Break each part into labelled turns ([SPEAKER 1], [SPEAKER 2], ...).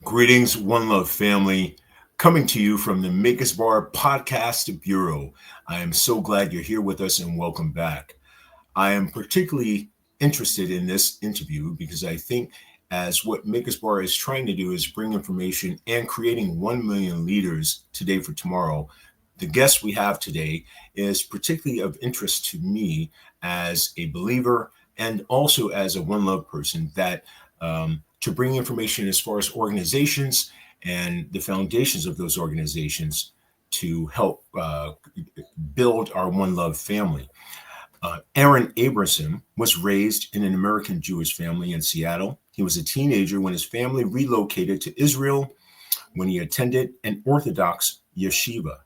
[SPEAKER 1] Greetings, One Love family, coming to you from the Maker's Bar Podcast Bureau. I am so glad you're here with us and welcome back. I am particularly interested in this interview because I think as what Maker's Bar is trying to do is bring information and creating 1 million leaders today for tomorrow. The guest we have today is particularly of interest to me as a believer and also as a One Love person that to bring information as far as organizations and the foundations of those organizations to help build our One Love family. Aaron Abramson was raised in an American Jewish family in Seattle. He was a teenager when his family relocated to Israel when he attended an Orthodox yeshiva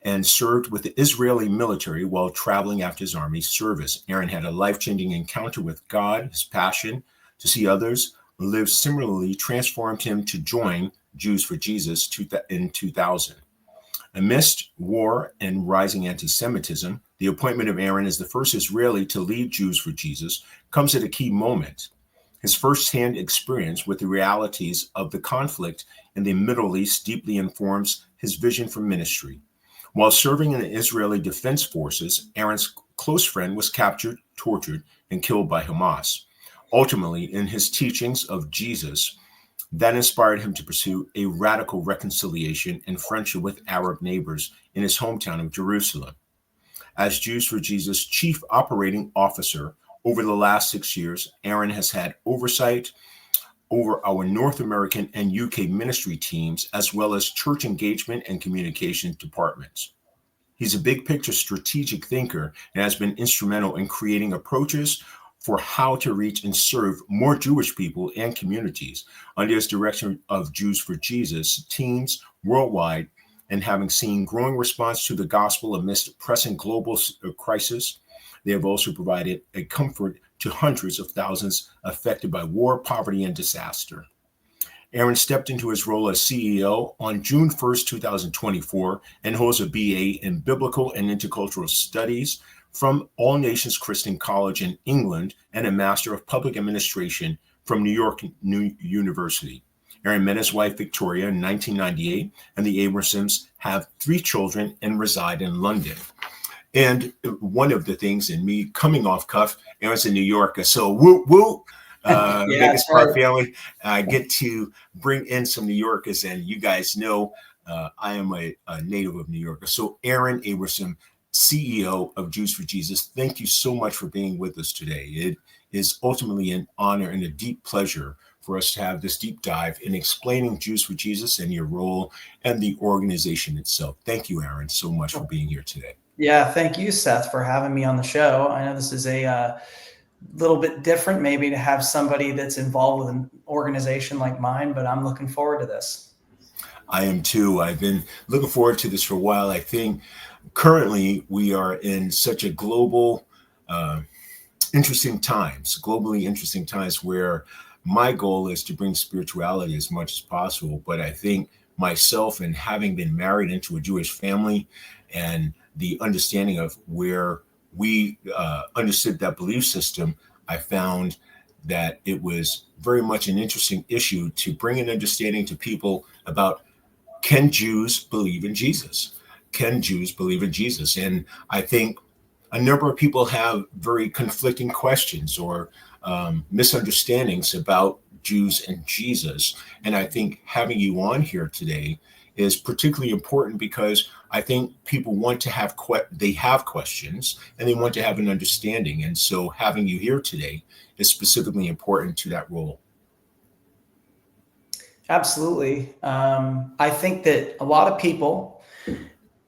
[SPEAKER 1] and served with the Israeli military while traveling after his army service. Aaron had a life-changing encounter with God. His passion to see others live similarly transformed him to join Jews for Jesus in 2000. Amidst war and rising anti-Semitism, the appointment of Aaron as the first Israeli to lead Jews for Jesus comes at a key moment. His firsthand experience with the realities of the conflict in the Middle East deeply informs his vision for ministry. While serving in the Israeli Defense Forces, Aaron's close friend was captured, tortured, and killed by Hamas. Ultimately, in his teachings of Jesus, that inspired him to pursue a radical reconciliation and friendship with Arab neighbors in his hometown of Jerusalem. As Jews for Jesus chief operating officer over the last 6 years, Aaron has had oversight over our North American and UK ministry teams, as well as church engagement and communication departments. He's a big picture strategic thinker and has been instrumental in creating approaches for how to reach and serve more Jewish people and communities under his direction of Jews for Jesus teams worldwide, and having seen growing response to the gospel amidst pressing global crisis. They have also provided a comfort to hundreds of thousands affected by war, poverty, and disaster. Aaron stepped into his role as CEO on June 1st, 2024, and holds a BA in Biblical and Intercultural Studies from All Nations Christian College in England and a Master of Public Administration from New York University. Aaron met his wife, Victoria, in 1998, and the Abramsons have 3 children and reside in London. And one of the things in me coming off cuff, Aaron's a New Yorker, so whoop, whoop. Biggest part family. I get to bring in some New Yorkers, and you guys know I am a native of New York. So Aaron Abramson, CEO of Jews for Jesus, thank you so much for being with us today. It is ultimately an honor and a deep pleasure for us to have this deep dive in explaining Jews for Jesus and your role and the organization itself. Thank you, Aaron, so much for being here today.
[SPEAKER 2] Yeah, thank you, Seth, for having me on the show. I know this is a little bit different maybe to have somebody that's involved with an organization like mine, but I'm looking forward to this.
[SPEAKER 1] I am too. I've been looking forward to this for a while. I think currently we are in such a globally interesting times where my goal is to bring spirituality as much as possible. But I think myself, and having been married into a Jewish family and the understanding of where we understood that belief system, I found that it was very much an interesting issue to bring an understanding to people about, can Jews believe in Jesus? Can Jews believe in Jesus? And I think a number of people have very conflicting questions or misunderstandings about Jews and Jesus. And I think having you on here today is particularly important because I think people want to have they have questions and they want to have an understanding. And so having you here today is specifically important to that role.
[SPEAKER 2] Absolutely. I think that a lot of people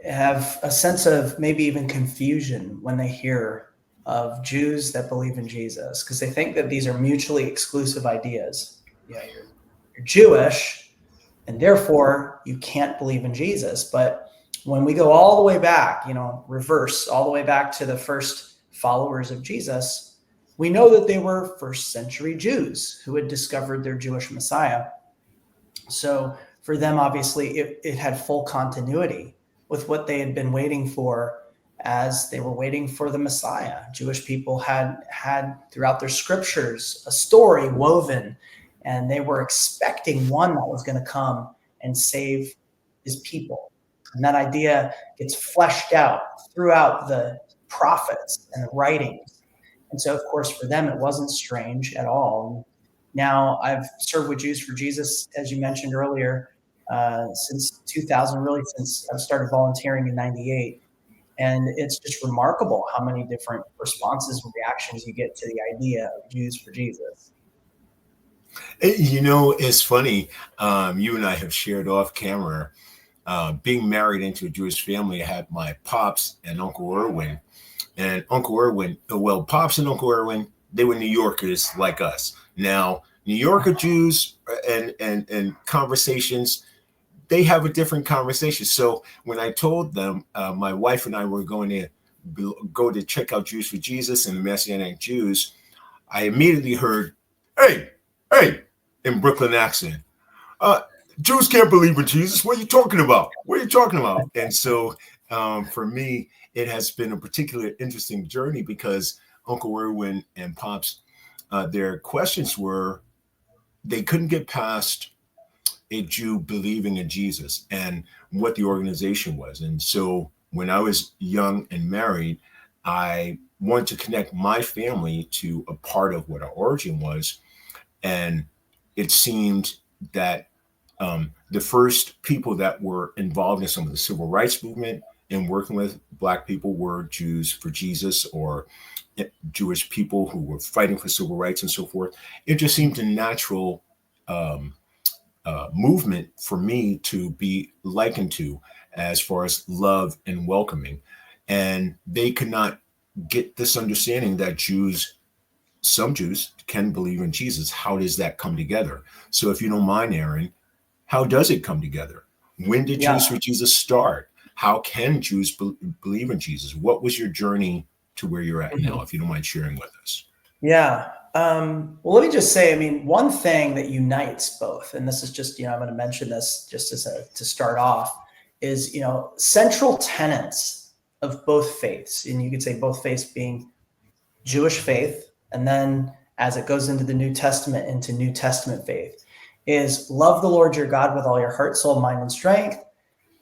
[SPEAKER 2] have a sense of maybe even confusion when they hear of Jews that believe in Jesus, because they think that these are mutually exclusive ideas. You're Jewish, and therefore you can't believe in Jesus. But when we go all the way back, reverse all the way back to the first followers of Jesus, we know that they were first century Jews who had discovered their Jewish Messiah. So for them, obviously, it had full continuity with what they had been waiting for as they were waiting for the Messiah. Jewish people had throughout their scriptures a story woven, and they were expecting one that was going to come and save his people. And that idea gets fleshed out throughout the prophets and the writings. And so, of course, for them, it wasn't strange at all. Now, I've served with Jews for Jesus, as you mentioned earlier, since 2000, really since I started volunteering in 98. And it's just remarkable how many different responses and reactions you get to the idea of Jews for Jesus.
[SPEAKER 1] It's funny. You and I have shared off camera. Being married into a Jewish family, I had my pops and Uncle Erwin. And Uncle Erwin, Pops and Uncle Erwin, they were New Yorkers like us. Now, New Yorker Jews and conversations, they have a different conversation. So when I told them my wife and I were going to go to check out Jews for Jesus and the Messianic Jews, I immediately heard, hey, in Brooklyn accent, Jews can't believe in Jesus. What are you talking about? And so for me, it has been a particularly interesting journey because Uncle Erwin and Pops, their questions were, they couldn't get past a Jew believing in Jesus and what the organization was. And so when I was young and married, I wanted to connect my family to a part of what our origin was. And it seemed that the first people that were involved in some of the civil rights movement and working with Black people were Jews for Jesus or Jewish people who were fighting for civil rights and so forth. It just seemed a natural movement for me to be likened to as far as love and welcoming. And they could not get this understanding that some Jews can believe in Jesus. How does that come together? So if you don't mind, Aaron, how does it come together? When did Jews for Jesus start? How can Jews believe in Jesus? What was your journey to where you're at now, if you don't mind sharing with us?
[SPEAKER 2] Yeah. Well, let me just say, one thing that unites both, and this is just, I'm going to mention this just to start off, is, central tenets of both faiths. And you could say both faiths being Jewish faith, and then as it goes into the New Testament, into New Testament faith, is love the Lord your God with all your heart, soul, mind, and strength,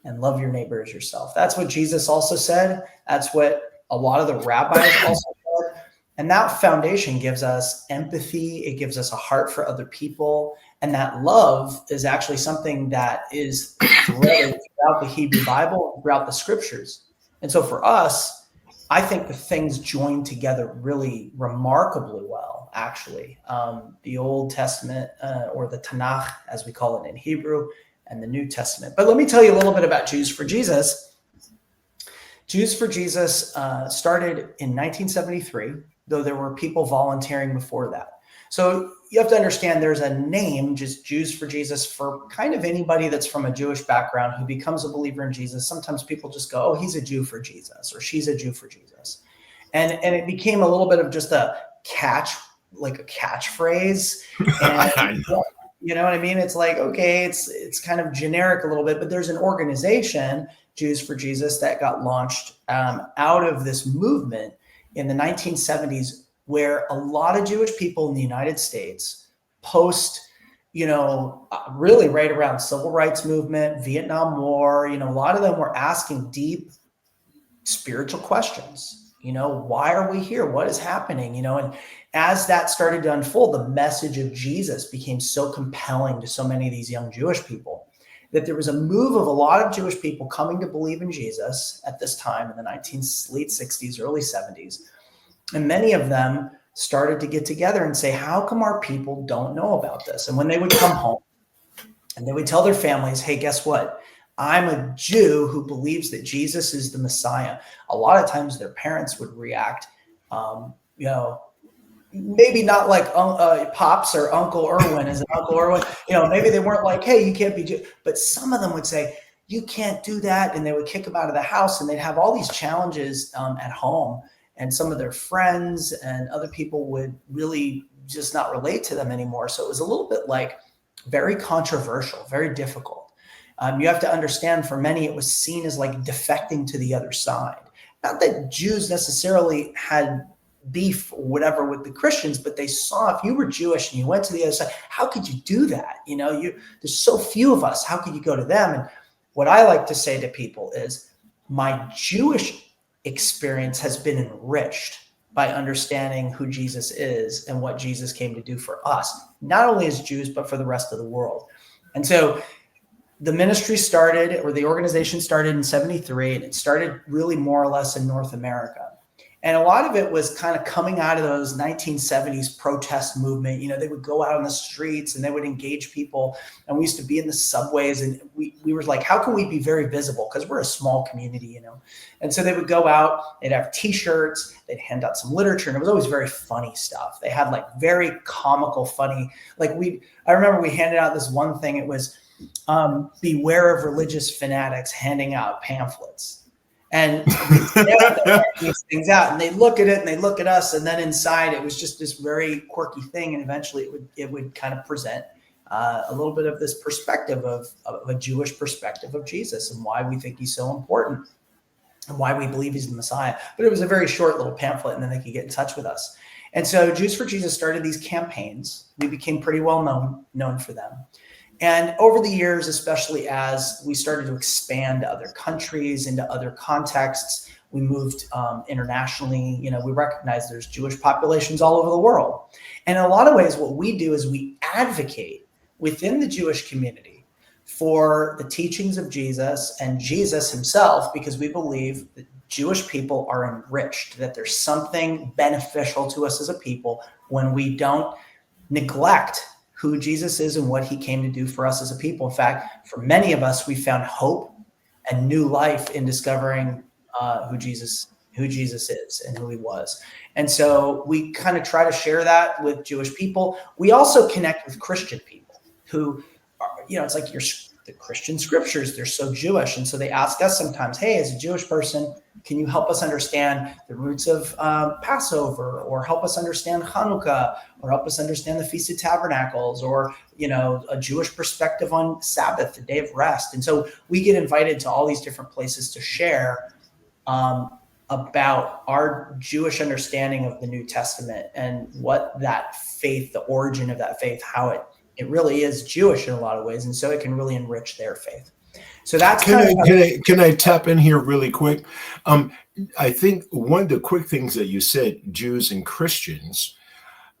[SPEAKER 2] and love your neighbor as yourself. That's what Jesus also said. That's what a lot of the rabbis also said. And that foundation gives us empathy. It gives us a heart for other people. And that love is actually something that is threaded throughout the Hebrew Bible, throughout the scriptures. And so for us, I think the things join together really remarkably well, actually. The Old Testament, or the Tanakh, as we call it in Hebrew, and the New Testament. But let me tell you a little bit about Jews for Jesus. Jews for Jesus started in 1973, though there were people volunteering before that. So you have to understand there's a name, just Jews for Jesus, for kind of anybody that's from a Jewish background who becomes a believer in Jesus. Sometimes people just go, oh, he's a Jew for Jesus, or she's a Jew for Jesus. And it became a little bit of just a catchphrase. And you know what I mean? It's like, okay, it's kind of generic a little bit, but there's an organization, Jews for Jesus, that got launched out of this movement in the 1970s, where a lot of Jewish people in the United States post, really right around civil rights movement, Vietnam War, a lot of them were asking deep spiritual questions. Why are we here? What is happening? And as that started to unfold, the message of Jesus became so compelling to so many of these young Jewish people that there was a move of a lot of Jewish people coming to believe in Jesus at this time in the late 60s, early 70s. And many of them started to get together and say, how come our people don't know about this? And when they would come home and they would tell their families, hey, guess what? I'm a Jew who believes that Jesus is the Messiah. A lot of times their parents would react, maybe not like Pops or Uncle Erwin as an Uncle Erwin. Maybe they weren't like, hey, you can't be Jew. But some of them would say, you can't do that. And they would kick them out of the house, and they'd have all these challenges at home. And some of their friends and other people would really just not relate to them anymore. So it was a little bit like very controversial, very difficult. You have to understand, for many, it was seen as like defecting to the other side. Not that Jews necessarily had beef or whatever with the Christians, but they saw if you were Jewish and you went to the other side, how could you do that? There's so few of us. How could you go to them? And what I like to say to people is, my Jewish experience has been enriched by understanding who Jesus is and what Jesus came to do for us, not only as Jews, but for the rest of the world. And so the ministry started, or the organization started in 73, and it started really more or less in North America. And a lot of it was kind of coming out of those 1970s protest movement. They would go out on the streets and they would engage people. And we used to be in the subways, and we were like, how can we be very visible? Because we're a small community, And so they would go out, they'd have T-shirts, they'd hand out some literature, and it was always very funny stuff. They had like very comical, funny, I remember we handed out this one thing. It was beware of religious fanatics handing out pamphlets. And these things out, and they look at it and they look at us, and then inside it was just this very quirky thing. And eventually it would kind of present a little bit of this perspective of a Jewish perspective of Jesus and why we think he's so important and why we believe he's the Messiah. But it was a very short little pamphlet, and then they could get in touch with us. And so Jews for Jesus started these campaigns. We became pretty well known for them. And over the years, especially as we started to expand to other countries, into other contexts, we moved internationally. We recognize there's Jewish populations all over the world. And in a lot of ways, what we do is we advocate within the Jewish community for the teachings of Jesus and Jesus himself, because we believe that Jewish people are enriched, that there's something beneficial to us as a people when we don't neglect who Jesus is and what he came to do for us as a people. In fact, for many of us, we found hope and new life in discovering who Jesus is and who he was. And so we kind of try to share that with Jewish people. We also connect with Christian people who are, it's like the Christian scriptures, they're so Jewish. And so they ask us sometimes, hey, as a Jewish person, can you help us understand the roots of Passover, or help us understand Hanukkah, or help us understand the Feast of Tabernacles, or, a Jewish perspective on Sabbath, the day of rest. And so we get invited to all these different places to share about our Jewish understanding of the New Testament and what that faith, the origin of that faith, how it really is Jewish in a lot of ways. And so it can really enrich their faith. So that's
[SPEAKER 1] can I tap in here really quick? I think one of the quick things that you said, Jews and Christians,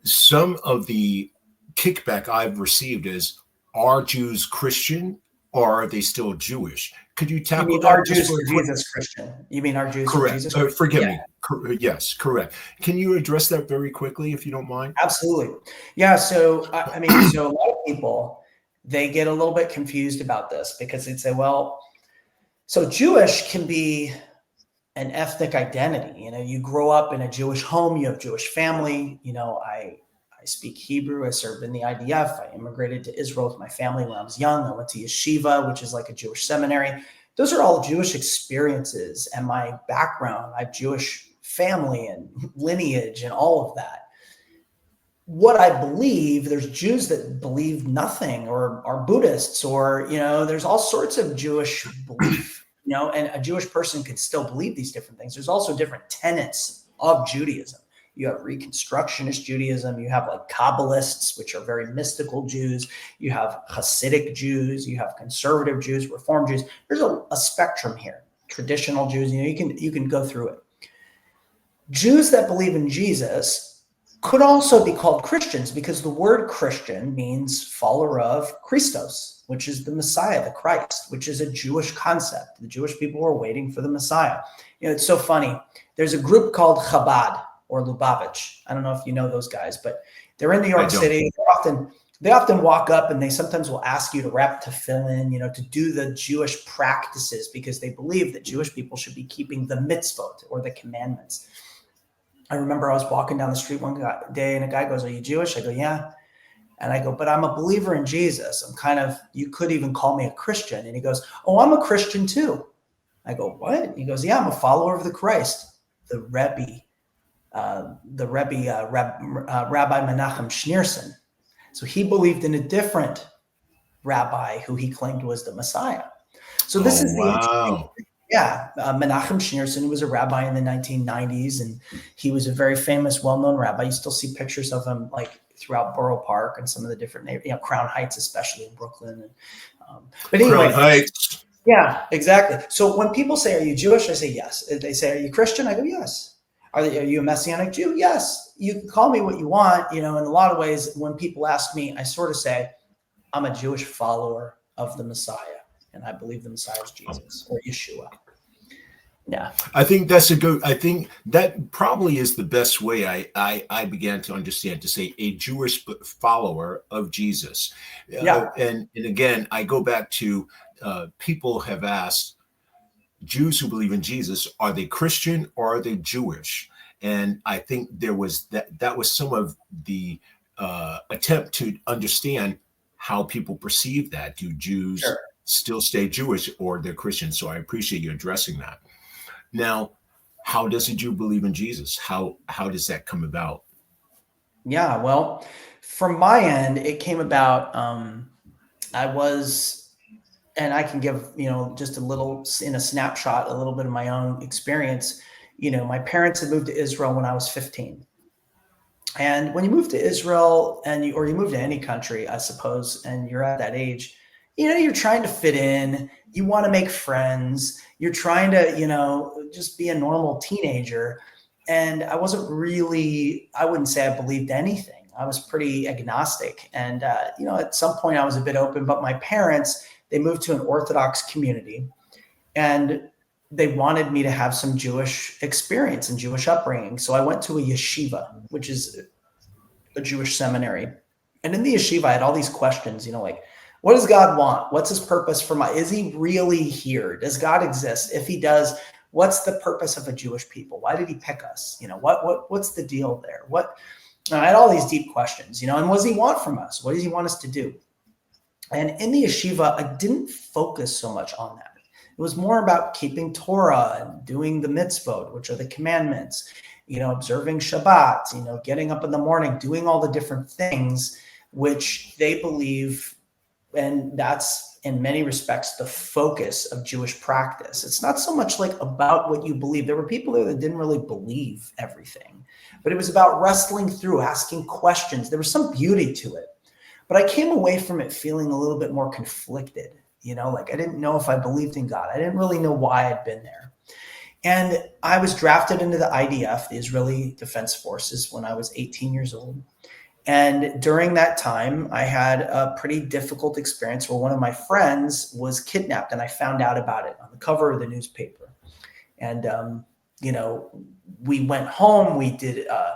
[SPEAKER 1] some of the kickback I've received is, are Jews Christian, or are they still Jewish? Could you tackle that?
[SPEAKER 2] Our Jews for Jesus Christian? You mean our Jews for Jesus?
[SPEAKER 1] Forgive me. Yes, correct. Can you address that very quickly, if you don't mind?
[SPEAKER 2] Absolutely. Yeah. So, so a lot of people, they get a little bit confused about this, because they'd say, well, so Jewish can be an ethnic identity. You grow up in a Jewish home, you have Jewish family. I speak Hebrew. I served in the IDF. I immigrated to Israel with my family when I was young. I went to yeshiva, which is like a Jewish seminary. Those are all Jewish experiences, and my background. I have Jewish family and lineage and all of that. What I believe, there's Jews that believe nothing, or are Buddhists, or, there's all sorts of Jewish belief, and a Jewish person can still believe these different things. There's also different tenets of Judaism. You have Reconstructionist Judaism. You have like Kabbalists, which are very mystical Jews. You have Hasidic Jews. You have conservative Jews, Reform Jews. There's a spectrum here. Traditional Jews, you can go through it. Jews that believe in Jesus could also be called Christians, because the word Christian means follower of Christos, which is the Messiah, the Christ, which is a Jewish concept. The Jewish people were waiting for the Messiah. It's so funny. There's a group called Chabad, or Lubavitch. I don't know if you know those guys, but they're in New York City. They often walk up, and they sometimes will ask you to wrap tefillin, to do the Jewish practices, because they believe that Jewish people should be keeping the mitzvot, or the commandments. I remember I was walking down the street one day, and a guy goes, "Are you Jewish?" I go, "Yeah." And I go, but I'm a believer in Jesus. You could even call me a Christian. And he goes, oh, I'm a Christian too. I go, what? He goes, yeah, I'm a follower of the Christ, the Rebbe, Rabbi Menachem Schneerson. So he believed in a different rabbi who he claimed was the Messiah. So this is the interesting. Yeah, Menachem Schneerson was a rabbi in the 1990s, and he was a very famous, well-known rabbi. You still see pictures of him like throughout Borough Park and some of the different, Crown Heights, especially in Brooklyn. But anyway,
[SPEAKER 1] Crown Heights.
[SPEAKER 2] Yeah, exactly. So when people say, "Are you Jewish?" I say yes. They say, "Are you Christian?" I go, "Yes." Are you a Messianic Jew? Yes. You can call me what you want. In a lot of ways, when people ask me, I sort of say, I'm a Jewish follower of the Messiah, and I believe the Messiah is Jesus or Yeshua. Yeah.
[SPEAKER 1] I think that probably is the best way I began to understand, to say a Jewish follower of Jesus.
[SPEAKER 2] Yeah.
[SPEAKER 1] And again, I go back to people have asked, Jews who believe in Jesus, are they Christian or are they Jewish? And I think there was that was some of the attempt to understand how people perceive that. Do Jews still stay Jewish or they're Christian? So I appreciate you addressing that. Now, how does a Jew believe in Jesus? How does that come about?
[SPEAKER 2] Yeah, well, from my end, it came about. And I can give, just a little in a snapshot, a little bit of my own experience. My parents had moved to Israel when I was 15. And when you move to Israel or you move to any country, I suppose, and you're at that age, you're trying to fit in, you want to make friends, you're trying to, just be a normal teenager. And I wouldn't say I believed anything. I was pretty agnostic. And, at some point I was a bit open, but my parents, they moved to an Orthodox community and they wanted me to have some Jewish experience and Jewish upbringing. So I went to a yeshiva, which is a Jewish seminary. And in the yeshiva, I had all these questions, like, what does God want? What's his purpose is he really here? Does God exist? If he does, what's the purpose of a Jewish people? Why did he pick us? What's the deal there? I had all these deep questions, and what does he want from us? What does he want us to do? And in the yeshiva, I didn't focus so much on that. It was more about keeping Torah and doing the mitzvot, which are the commandments, observing Shabbat, getting up in the morning, doing all the different things which they believe. And that's in many respects the focus of Jewish practice. It's not so much like about what you believe. There were people there that didn't really believe everything, but it was about wrestling through, asking questions. There was some beauty to it. But I came away from it feeling a little bit more conflicted, like I didn't know if I believed in God. I didn't really know why I'd been there. And I was drafted into the IDF, the Israeli Defense Forces, when I was 18 years old. And during that time, I had a pretty difficult experience where one of my friends was kidnapped, and I found out about it on the cover of the newspaper. And, we went home, we did a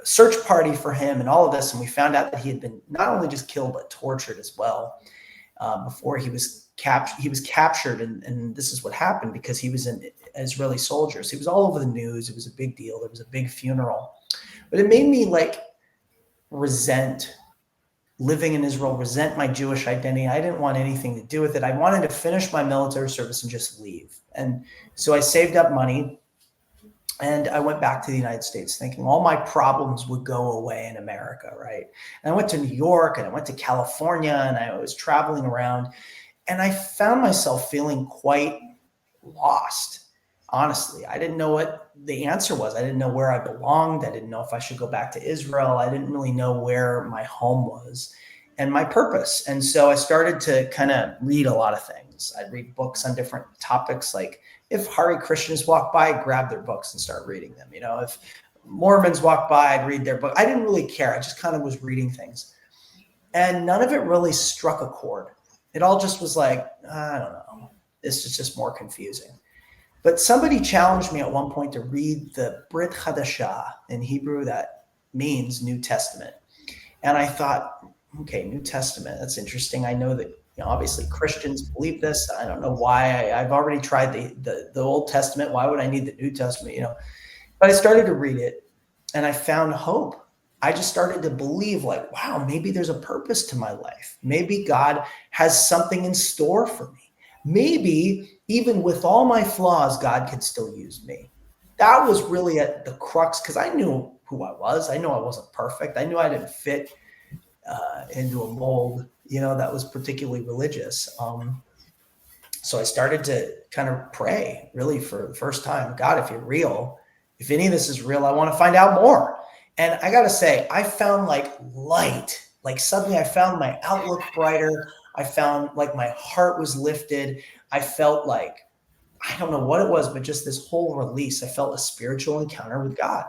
[SPEAKER 2] search party for him and all of this. And we found out that he had been not only just killed, but tortured as well before he was captured. He was captured. And this is what happened because he was an Israeli soldier. So he was all over the news. It was a big deal. There was a big funeral. But it made me resent living in Israel, resent my Jewish identity. I didn't want anything to do with it. I wanted to finish my military service and just leave. And so I saved up money and I went back to the United States thinking all my problems would go away in America, right? And I went to New York and I went to California and I was traveling around and I found myself feeling quite lost. Honestly, I didn't know what the answer was. I didn't know where I belonged. I didn't know if I should go back to Israel. I didn't really know where my home was and my purpose. And so I started to kind of read a lot of things. I'd read books on different topics. Like if Hare Krishnas walk by, I'd grab their books and start reading them. If Mormons walk by, I'd read their book. I didn't really care. I just kind of was reading things. And none of it really struck a chord. It all just was like, I don't know. This is just more confusing. But somebody challenged me at one point to read the Brit Hadashah. In Hebrew, that means New Testament. And I thought, okay, New Testament, that's interesting. I know that obviously Christians believe this. I don't know why. I've already tried the Old Testament. Why would I need the New Testament? But I started to read it and I found hope. I just started to believe like, wow, maybe there's a purpose to my life. Maybe God has something in store for me. Maybe even with all my flaws, God could still use me. That was really at the crux, because I knew who I was. I knew I wasn't perfect. I knew I didn't fit into a mold, that was particularly religious. So I started to kind of pray really for the first time, God, if you're real, if any of this is real, I want to find out more. And I got to say, I found like light, like suddenly I found my outlook brighter. I found like my heart was lifted. I felt like, I don't know what it was, but just this whole release. I felt a spiritual encounter with God.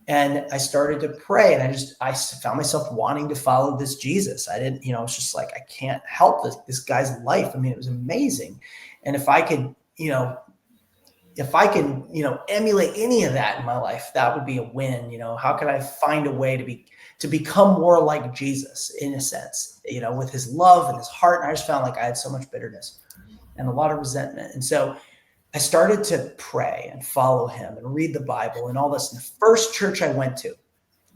[SPEAKER 2] And I started to pray, and I found myself wanting to follow this Jesus. I didn't, it's just like, I can't help this guy's life. I mean, it was amazing. And if I could, emulate any of that in my life, that would be a win. How can I find a way to become more like Jesus in a sense, with his love and his heart. And I just found like I had so much bitterness and a lot of resentment. And so I started to pray and follow him and read the Bible and all this. And the first church I went to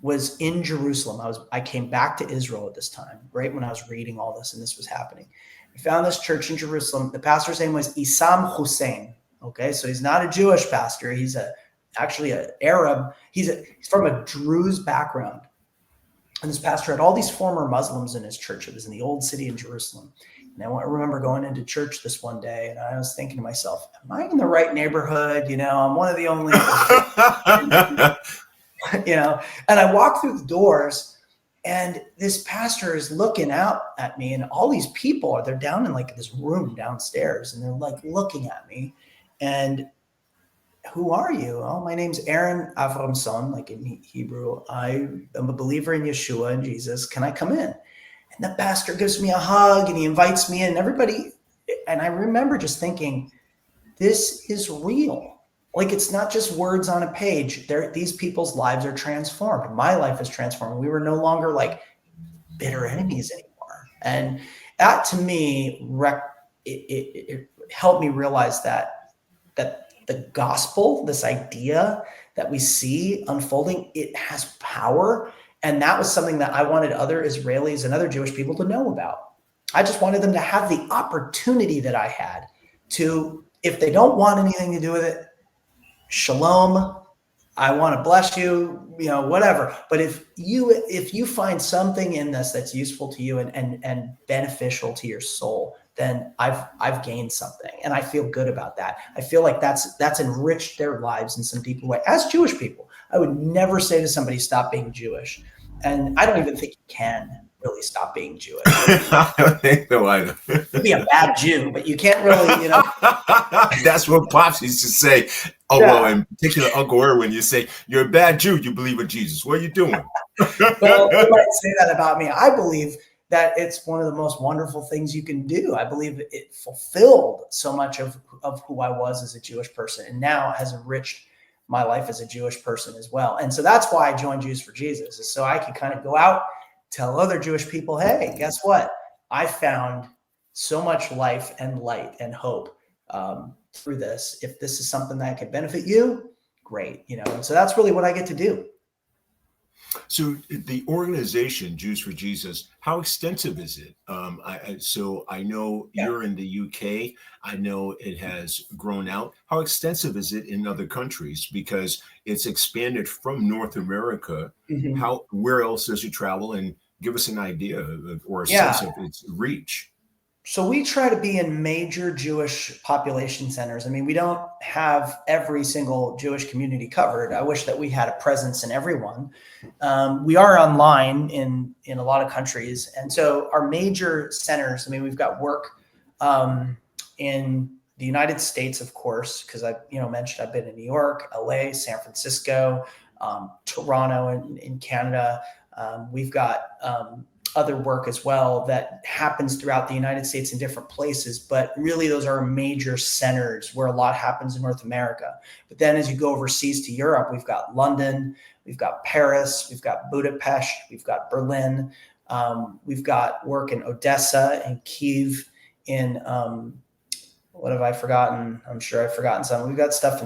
[SPEAKER 2] was in Jerusalem. I came back to Israel at this time, right when I was reading all this and this was happening. I found this church in Jerusalem. The pastor's name was Issam Hussein. Okay, so he's not a Jewish pastor. He's actually an Arab. He's from a Druze background. And this pastor had all these former Muslims in his church. It was in the old city in Jerusalem. And I remember going into church this one day, and I was thinking to myself, am I in the right neighborhood? I'm one of the only, and I walk through the doors, and this pastor is looking out at me, and all these people they're down in like this room downstairs, and they're like looking at me. And who are you? Oh, my name's Aaron Abramson, like in Hebrew. I am a believer in Yeshua and Jesus. Can I come in? And the pastor gives me a hug and he invites me in. Everybody, and I remember just thinking, this is real. Like, it's not just words on a page. These people's lives are transformed. My life is transformed. We were no longer like bitter enemies anymore. And that to me, it helped me realize that the gospel, this idea that we see unfolding, it has power. And that was something that I wanted other Israelis and other Jewish people to know about. I just wanted them to have the opportunity that I had to, if they don't want anything to do with it, shalom, I want to bless you, whatever. But if you find something in this that's useful to you and beneficial to your soul, then I've gained something, and I feel good about that. I feel like that's enriched their lives in some deeper way. As Jewish people, I would never say to somebody, stop being Jewish. And I don't even think you can really stop being Jewish.
[SPEAKER 1] I don't think so either.
[SPEAKER 2] You'd be a bad Jew, but you can't really,
[SPEAKER 1] That's what Pops used to say. Oh, yeah. Well, in particular, Uncle Erwin, you say, you're a bad Jew, you believe in Jesus. What are you doing?
[SPEAKER 2] Well, you might say that about me. I believe that it's one of the most wonderful things you can do. I believe it fulfilled so much of who I was as a Jewish person, and now has enriched my life as a Jewish person as well. And so that's why I joined Jews for Jesus, is so I could kind of go out, tell other Jewish people, hey, guess what? I found so much life and light and hope through this. If this is something that could benefit you, great. And so that's really what I get to do.
[SPEAKER 1] So the organization Jews for Jesus, how extensive is it? I know you're in the UK. I know it has grown out. How extensive is it in other countries? Because it's expanded from North America. Mm-hmm. Where else does it travel? And give us an idea or a sense of its reach.
[SPEAKER 2] So we try to be in major Jewish population centers. I mean, we don't have every single Jewish community covered. I wish that we had a presence in everyone. We are online in a lot of countries. And so our major centers, I mean, we've got work in the United States, of course, because I mentioned I've been in New York, LA, San Francisco, Toronto in Canada. We've got other work as well that happens throughout the United States in different places, but really those are major centers where a lot happens in North America. But then as you go overseas to Europe, we've got London, we've got Paris, we've got Budapest, we've got Berlin, we've got work in Odessa and Kyiv, in what have I forgotten? I'm sure I've forgotten some. We've got stuff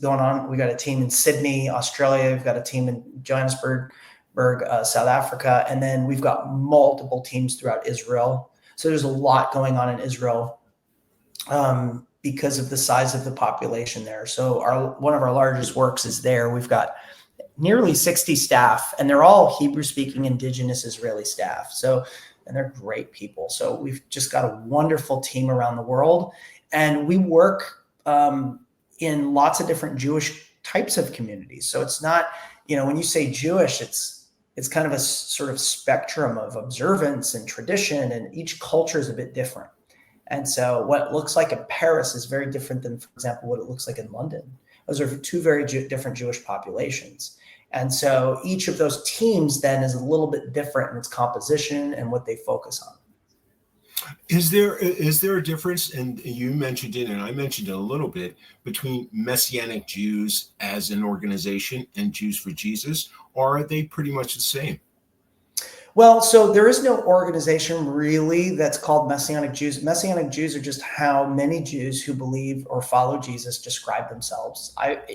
[SPEAKER 2] going on. We got a team in Sydney, Australia. We've got a team in Johannesburg, South Africa. And then we've got multiple teams throughout Israel. So there's a lot going on in Israel because of the size of the population there. So one of our largest works is there. We've got nearly 60 staff, and they're all Hebrew-speaking indigenous Israeli staff. So, and they're great people. So we've just got a wonderful team around the world, and we work in lots of different Jewish types of communities. So it's not, when you say Jewish, it's kind of a sort of spectrum of observance and tradition, and each culture is a bit different. And so what looks like in Paris is very different than, for example, what it looks like in London. Those are two very different Jewish populations. And so each of those teams then is a little bit different in its composition and what they focus on.
[SPEAKER 1] Is there a difference, and you mentioned it, and I mentioned it a little bit, between Messianic Jews as an organization and Jews for Jesus, or are they pretty much the same?
[SPEAKER 2] Well, so there is no organization really that's called Messianic Jews. Messianic Jews are just how many Jews who believe or follow Jesus describe themselves.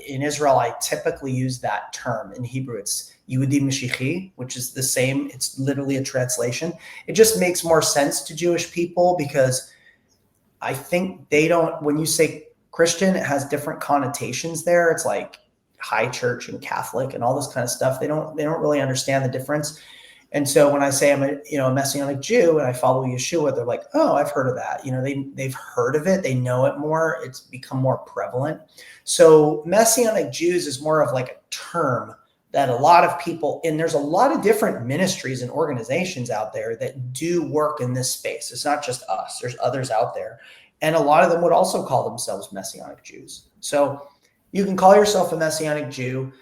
[SPEAKER 2] In Israel, I typically use that term. In Hebrew, it's Yehudi Mashiach, which is the same. It's literally a translation. It just makes more sense to Jewish people because I think when you say Christian, it has different connotations there. It's like high church and Catholic and all this kind of stuff. They don't really understand the difference. And so when I say I'm a Messianic Jew and I follow Yeshua, they're like, oh, I've heard of that. They've heard of it. They know it more. It's become more prevalent. So Messianic Jews is more of like a term that a lot of people, and there's a lot of different ministries and organizations out there that do work in this space. It's not just us. There's others out there. And a lot of them would also call themselves Messianic Jews. So you can call yourself a Messianic Jew,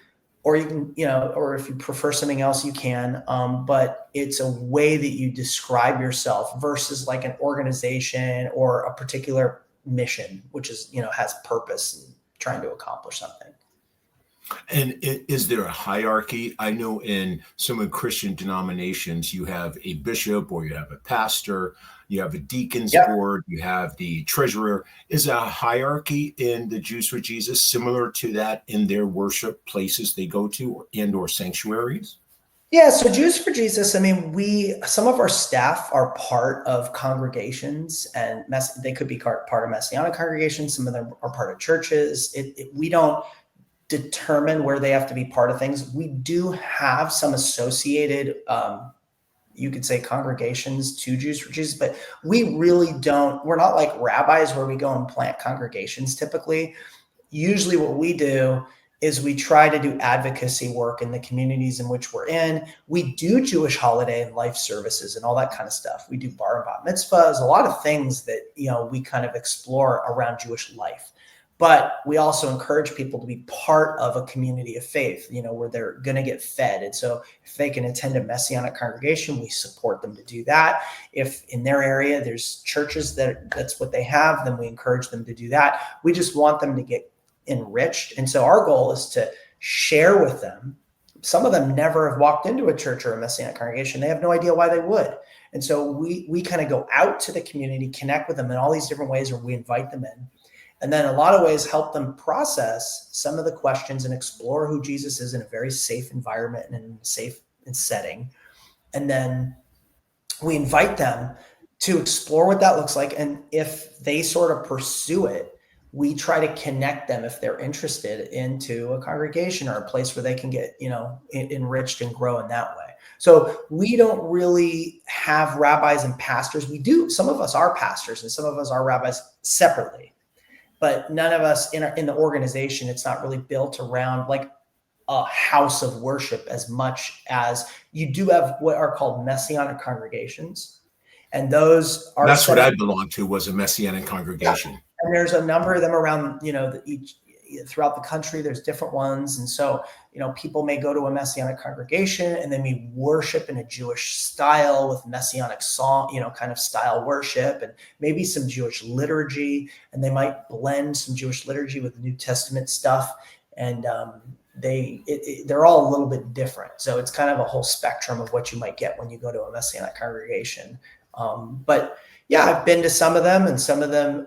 [SPEAKER 2] or you can, or if you prefer something else, you can. But it's a way that you describe yourself versus like an organization or a particular mission, which is, has purpose and trying to accomplish something.
[SPEAKER 1] And is there a hierarchy? I know in some Christian denominations, you have a bishop or you have a pastor, you have a deacon's board, you have the treasurer. Is there a hierarchy in the Jews for Jesus similar to that in their worship places they go to or sanctuaries?
[SPEAKER 2] Yeah, so Jews for Jesus, some of our staff are part of congregations, and they could be part of Messianic congregations. Some of them are part of churches. We don't determine where they have to be part of things. We do have some associated, you could say, congregations to Jews for Jesus, but we really don't. We're not like rabbis where we go and plant congregations typically. Usually what we do is we try to do advocacy work in the communities in which we're in. We do Jewish holiday and life services and all that kind of stuff. We do bar and bat mitzvahs, a lot of things that, we kind of explore around Jewish life. But we also encourage people to be part of a community of faith, where they're going to get fed. And so if they can attend a Messianic congregation, we support them to do that. If in their area there's churches that's what they have, then we encourage them to do that. We just want them to get enriched. And so our goal is to share with them. Some of them never have walked into a church or a Messianic congregation. They have no idea why they would. And so we kind of go out to the community, connect with them in all these different ways where we invite them in. And then a lot of ways help them process some of the questions and explore who Jesus is in a very safe environment and in a safe setting. And then we invite them to explore what that looks like. And if they sort of pursue it, we try to connect them, if they're interested, into a congregation or a place where they can get, enriched and grow in that way. So we don't really have rabbis and pastors. We do. Some of us are pastors and some of us are rabbis separately. But none of us in the organization, it's not really built around like a house of worship as much as you do have what are called Messianic congregations. And those are—
[SPEAKER 1] That's what I belonged to, was a Messianic congregation.
[SPEAKER 2] Yeah. And there's a number of them around, throughout the country. There's different ones. And so, people may go to a Messianic congregation and they may worship in a Jewish style with Messianic song, kind of style worship, and maybe some Jewish liturgy. And they might blend some Jewish liturgy with New Testament stuff. And they're all a little bit different. So it's kind of a whole spectrum of what you might get when you go to a Messianic congregation. But Yeah, I've been to some of them, and some of them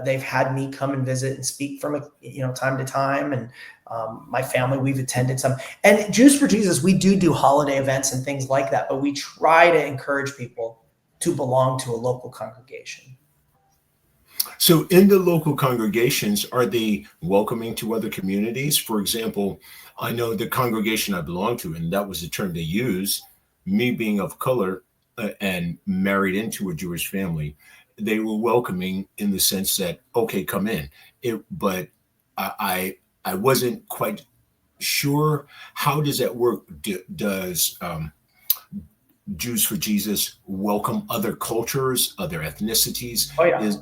[SPEAKER 2] they've had me come and visit and speak from time to time. And my family, we've attended some. And Jews for Jesus, we do holiday events and things like that, but we try to encourage people to belong to a local congregation.
[SPEAKER 1] So, in the local congregations, are they welcoming to other communities? For example, I know the congregation I belong to, and that was the term they used, me being of color and married into a Jewish family, they were welcoming in the sense that, okay, come in. But I wasn't quite sure, how does that work? Does Jews for Jesus welcome other cultures, other ethnicities?
[SPEAKER 2] Oh yeah.
[SPEAKER 1] Is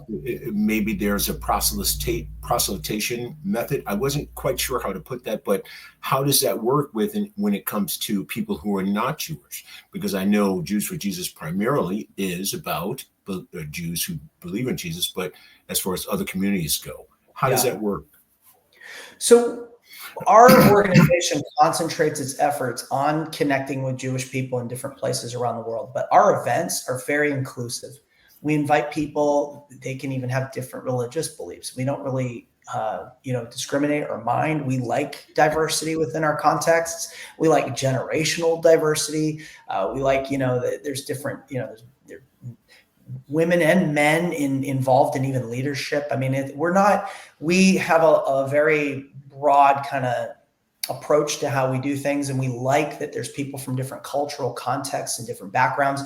[SPEAKER 1] maybe there's a proselytation method? I wasn't quite sure how to put that, but how does that work when it comes to people who are not Jewish? Because I know Jews for Jesus primarily is about Jews who believe in Jesus, but as far as other communities go, how does
[SPEAKER 2] Yeah.
[SPEAKER 1] that work?
[SPEAKER 2] So our organization concentrates its efforts on connecting with Jewish people in different places around the world, but our events are very inclusive. We invite people, they can even have different religious beliefs. We don't really discriminate or mind. We like diversity within our contexts. We like generational diversity. We like, that there's different, there's women and men involved in even leadership. I mean, we have a very broad kind of approach to how we do things. And we like that there's people from different cultural contexts and different backgrounds.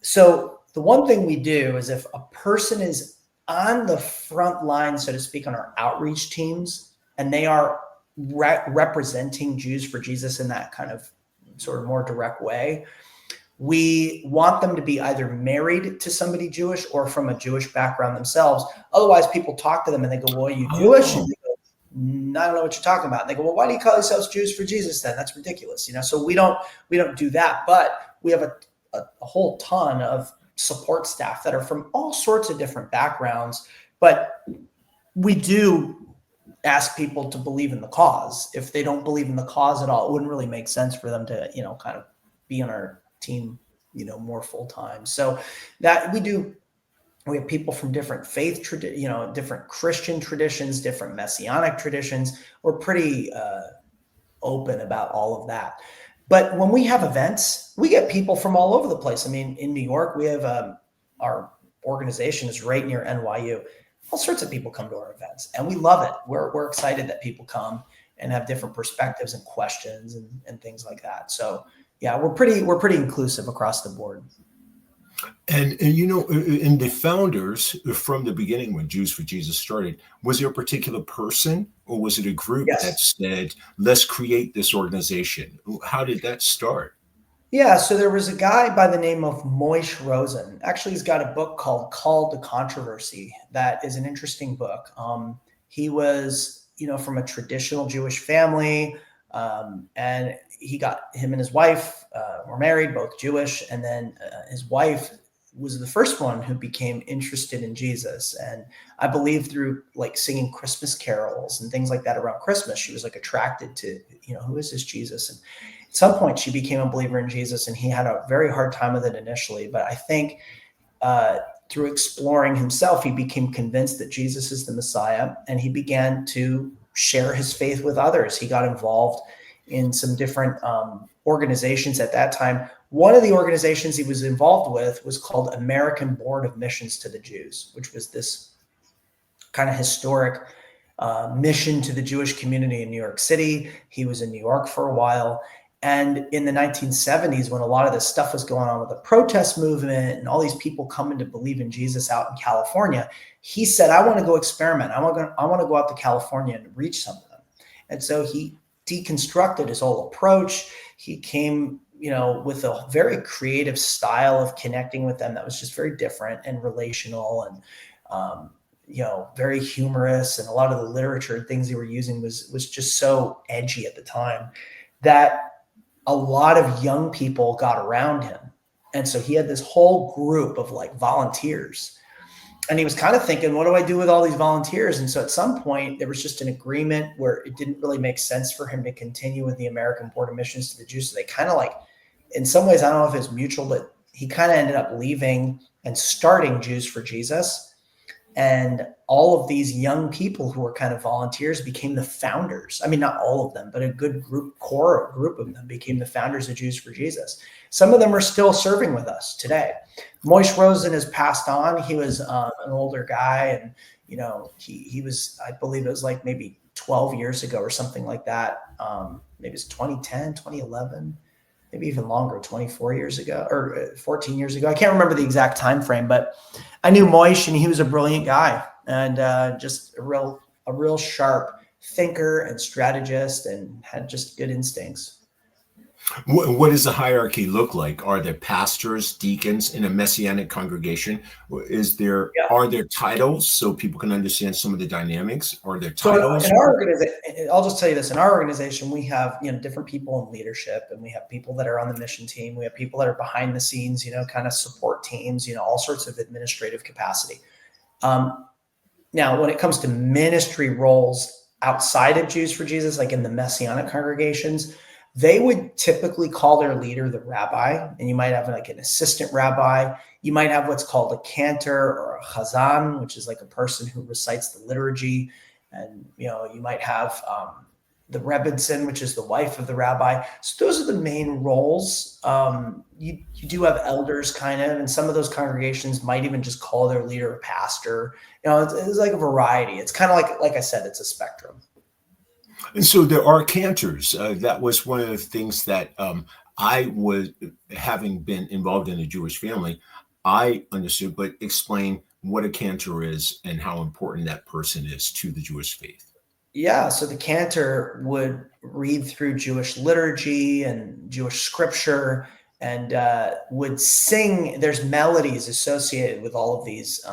[SPEAKER 2] So the one thing we do is if a person is on the front line, so to speak, on our outreach teams, and they are representing Jews for Jesus in that kind of sort of more direct way, we want them to be either married to somebody Jewish or from a Jewish background themselves. Otherwise, people talk to them and they go, well, are you Jewish? And they go, I don't know what you're talking about. And they go, well, why do you call yourselves Jews for Jesus then? That's ridiculous. So we don't do that, but we have a whole ton of support staff that are from all sorts of different backgrounds, but we do ask people to believe in the cause. If they don't believe in the cause at all, it wouldn't really make sense for them to, kind of be on our team, more full time. So that we have people from different faith, different Christian traditions, different Messianic traditions. We're pretty open about all of that. But when we have events, we get people from all over the place. I mean, in New York, we have our organization is right near NYU. All sorts of people come to our events, and we love it. We're excited that people come and have different perspectives and questions and things like that. So yeah, we're pretty inclusive across the board.
[SPEAKER 1] And in the founders from the beginning, when Jews for Jesus started, was there a particular person or was it a group that said, let's create this organization? How did that start?
[SPEAKER 2] Yeah, so there was a guy by the name of Moish Rosen. Actually, he's got a book called Called to Controversy. That is an interesting book. He was, from a traditional Jewish family, and him and his wife were married, both Jewish, and then his wife was the first one who became interested in Jesus. And I believe through like singing Christmas carols and things like that around Christmas, she was like attracted to, who is this Jesus? And at some point she became a believer in Jesus, and he had a very hard time with it initially. But I think through exploring himself, he became convinced that Jesus is the Messiah, and he began to share his faith with others. He got involved in some different organizations at that time. One of the organizations he was involved with was called American Board of Missions to the Jews, which was this kind of historic mission to the Jewish community in New York City. He was in New York for a while. And in the 1970s, when a lot of this stuff was going on with the protest movement and all these people coming to believe in Jesus out in California, he said, I want to go experiment. I want to go out to California and reach some of them. And so he deconstructed his whole approach. He came, with a very creative style of connecting with them that was just very different and relational and, very humorous. And a lot of the literature and things they were using was just so edgy at the time that a lot of young people got around him. And so he had this whole group of like volunteers. And he was kind of thinking, what do I do with all these volunteers? And so at some point, there was just an agreement where it didn't really make sense for him to continue with the American Board of Missions to the Jews. So they kind of like, in some ways, I don't know if it's mutual, but he kind of ended up leaving and starting Jews for Jesus. And all of these young people who were kind of volunteers became the founders. I mean, not all of them, but a good core group of them became the founders of Jews for Jesus. Some of them are still serving with us today. Moish Rosen has passed on. He was an older guy, and he was, I believe it was like maybe 12 years ago or something like that. Maybe it's 2010, 2011. Maybe even longer, 24 years ago or 14 years ago. I can't remember the exact time frame, but I knew Moish, and he was a brilliant guy, and just a real sharp thinker and strategist, and had just good instincts.
[SPEAKER 1] What does the hierarchy look like? Are there pastors, deacons in a messianic congregation? Are there titles so people can understand some of the dynamics? Are there titles?
[SPEAKER 2] So in our organization, I'll just tell you this: in our organization, we have different people in leadership, and we have people that are on the mission team. We have people that are behind the scenes, kind of support teams, all sorts of administrative capacity. Now, when it comes to ministry roles outside of Jews for Jesus, like in the messianic congregations, they would typically call their leader the rabbi, and you might have like an assistant rabbi. You might have what's called a cantor or a chazan, which is like a person who recites the liturgy. And, you might have the Rebbitzin, which is the wife of the rabbi. So those are the main roles. You do have elders kind of, and some of those congregations might even just call their leader a pastor. It's like a variety. It's kind of like I said, it's a spectrum.
[SPEAKER 1] And so there are cantors. That was one of the things that I was, having been involved in a Jewish family, I understood, but explain what a cantor is and how important that person is to the Jewish faith.
[SPEAKER 2] Yeah, so the cantor would read through Jewish liturgy and Jewish scripture, and would sing. There's melodies associated with all of these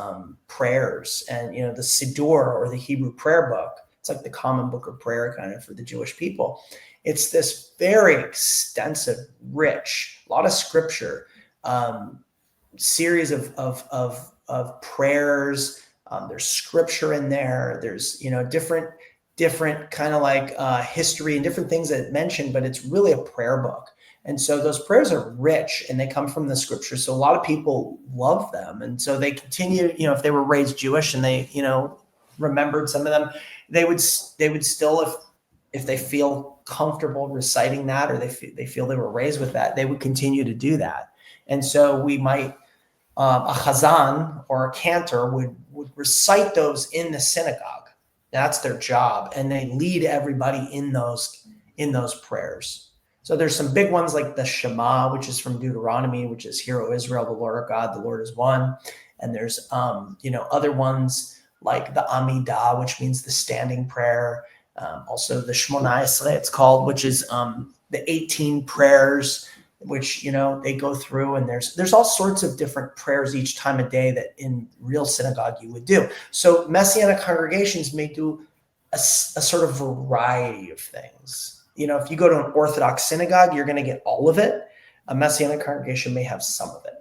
[SPEAKER 2] prayers, and the Siddur, or the Hebrew prayer book. It's like the common book of prayer kind of for the Jewish people. It's this very extensive, rich, a lot of scripture, series of prayers. There's scripture in there. There's different kind of like history and different things that it mentioned, but it's really a prayer book. And so those prayers are rich, and they come from the scripture. So a lot of people love them, and so they continue. If they were raised Jewish and they remembered some of them, they would still, if they feel comfortable reciting that, or they feel they were raised with that, they would continue to do that. And so we might a chazan or a cantor would recite those in the synagogue. That's their job, and they lead everybody in those prayers. So there's some big ones like the Shema, which is from Deuteronomy, which is Hear, O Israel, the Lord our God, the Lord is one. And there's other ones like the Amidah, which means the standing prayer. Also the Shmona Esrei, it's called, which is the 18 prayers, which they go through, and there's all sorts of different prayers each time of day that in real synagogue you would do. So Messianic congregations may do a sort of variety of things. If you go to an Orthodox synagogue, you're going to get all of it. A Messianic congregation may have some of it.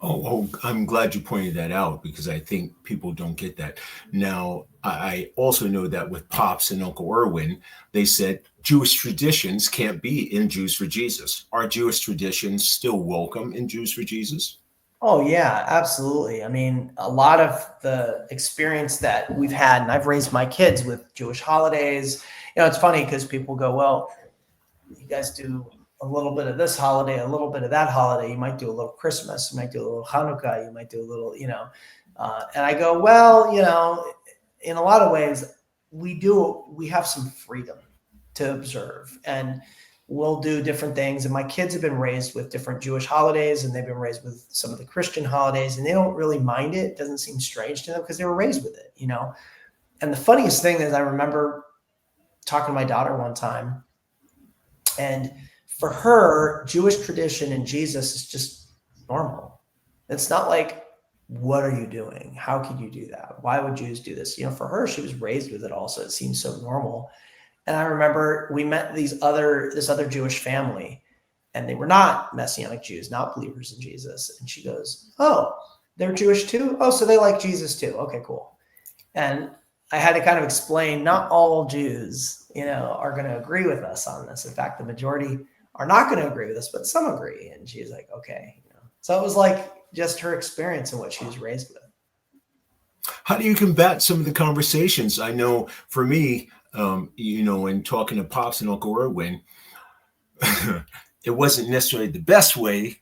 [SPEAKER 1] Oh, I'm glad you pointed that out, because I think people don't get that. Now, I also know that with Pops and Uncle Erwin, they said Jewish traditions can't be in Jews for Jesus. Are Jewish traditions still welcome in Jews for Jesus?
[SPEAKER 2] Oh, yeah, absolutely. I mean, a lot of the experience that we've had, and I've raised my kids with Jewish holidays. It's funny because people go, well, you guys do a little bit of this holiday, a little bit of that holiday. You might do a little Christmas, you might do a little Hanukkah, you might do a little, and I go, well, in a lot of ways, we have some freedom to observe, and we'll do different things. And my kids have been raised with different Jewish holidays, and they've been raised with some of the Christian holidays, and they don't really mind it. It doesn't seem strange to them because they were raised with it, And the funniest thing is I remember talking to my daughter one time, and for her, Jewish tradition and Jesus is just normal. It's not like, what are you doing? How could you do that? Why would Jews do this? For her, she was raised with it also. It seems so normal. And I remember we met this other Jewish family, and they were not Messianic Jews, not believers in Jesus. And she goes, oh, they're Jewish too? Oh, so they like Jesus too. Okay, cool. And I had to kind of explain, not all Jews, are going to agree with us on this. In fact, the majority are not going to agree with us, but some agree. And she's like, okay. So it was like, just her experience and what she was raised with.
[SPEAKER 1] How do you combat some of the conversations? I know for me, in talking to Pops and Uncle Erwin, it wasn't necessarily the best way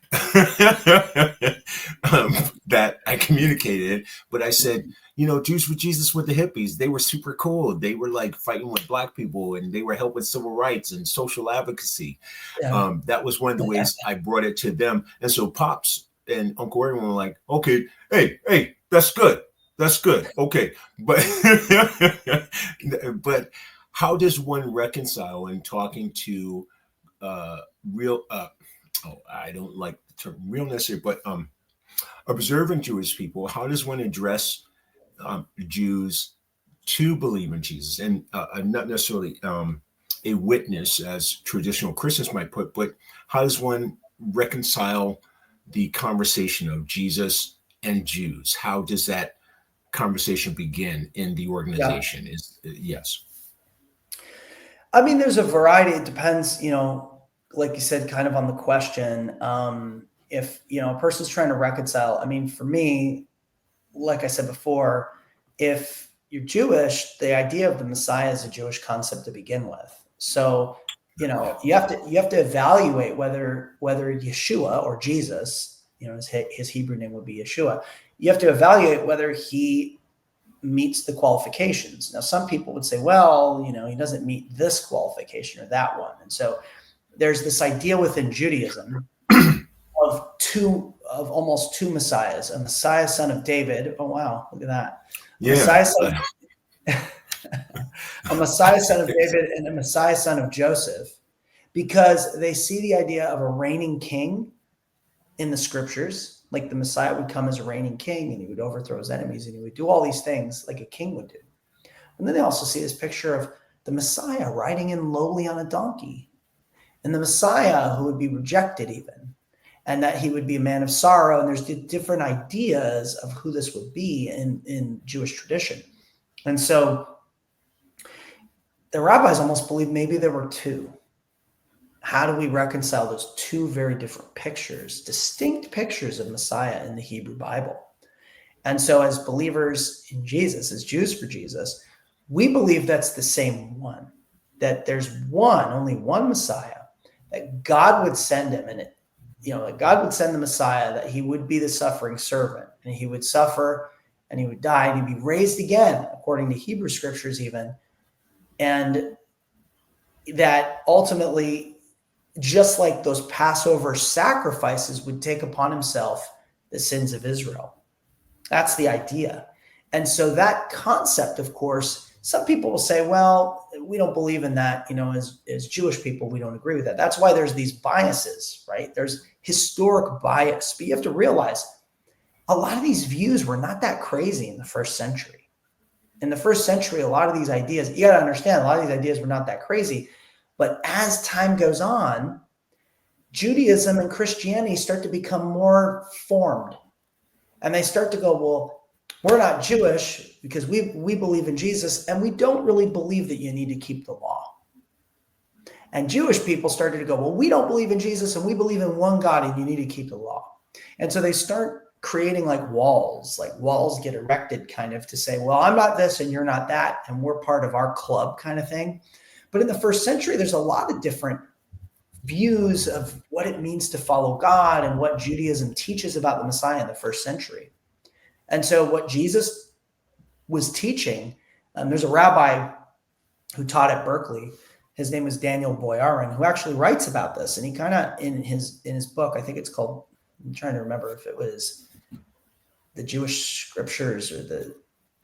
[SPEAKER 1] that I communicated, but I said, Jews for Jesus with the hippies, they were super cool. They were like fighting with black people and they were helping civil rights and social advocacy.
[SPEAKER 2] Yeah.
[SPEAKER 1] That was one of the ways I brought it to them. And so Pops and Uncle Erwin were like, okay, hey, that's good. That's good. Okay. But, but how does one reconcile in talking to real I don't like the term real necessarily, but observant Jewish people? How does one address Jews to believe in Jesus, and not necessarily a witness as traditional Christians might put, but how does one reconcile the conversation of Jesus and Jews? How does that conversation begin in the organization?
[SPEAKER 2] Yeah.
[SPEAKER 1] Yes.
[SPEAKER 2] I mean, there's a variety. It depends, like you said, kind of on the question. If, a person's trying to reconcile, I mean, for me, like I said before, if you're Jewish, the idea of the Messiah is a Jewish concept to begin with. So, you have to evaluate whether Yeshua or Jesus, his Hebrew name would be Yeshua. You have to evaluate whether he meets the qualifications. Now, some people would say, well, he doesn't meet this qualification or that one. And so there's this idea within Judaism of almost two messiahs, a Messiah son of David. Oh, wow. Look at that.
[SPEAKER 1] Yeah.
[SPEAKER 2] A Messiah son of David and a Messiah son of Joseph, because they see the idea of a reigning king in the scriptures. Like the Messiah would come as a reigning king and he would overthrow his enemies and he would do all these things like a king would do. And then they also see this picture of the Messiah riding in lowly on a donkey, and the Messiah who would be rejected even, and that he would be a man of sorrow. And there's different ideas of who this would be in Jewish tradition. And so the rabbis almost believe maybe there were two. How do we reconcile those two very different pictures, distinct pictures of Messiah in the Hebrew Bible? And so as believers in Jesus, as Jews for Jesus, we believe that's the same one, that there's only one Messiah, that God would send him, and that God would send the Messiah, that he would be the suffering servant, and he would suffer and he would die and he'd be raised again, according to Hebrew scriptures even. And that ultimately, just like those Passover sacrifices, would take upon himself the sins of Israel. That's the idea. And so that concept, of course, some people will say, well, we don't believe in that, as Jewish people, we don't agree with that. That's why there's these biases, right? There's historic bias. But you have to realize a lot of these views were not that crazy in the first century. In the first century, a lot of these ideas, you got to understand, a lot of these ideas were not that crazy. But as time goes on, Judaism and Christianity start to become more formed. And they start to go, well, we're not Jewish because we believe in Jesus, and we don't really believe that you need to keep the law. And Jewish people started to go, well, we don't believe in Jesus, and we believe in one God, and you need to keep the law. And so they start creating like walls get erected kind of to say, well, I'm not this and you're not that, and we're part of our club kind of thing. But in the first century, there's a lot of different views of what it means to follow God and what Judaism teaches about the Messiah in the first century. And so what Jesus was teaching, there's a rabbi who taught at Berkeley. His name was Daniel Boyarin, who actually writes about this. And he kind of, in his book, I think it's called, I'm trying to remember if it was the Jewish Scriptures or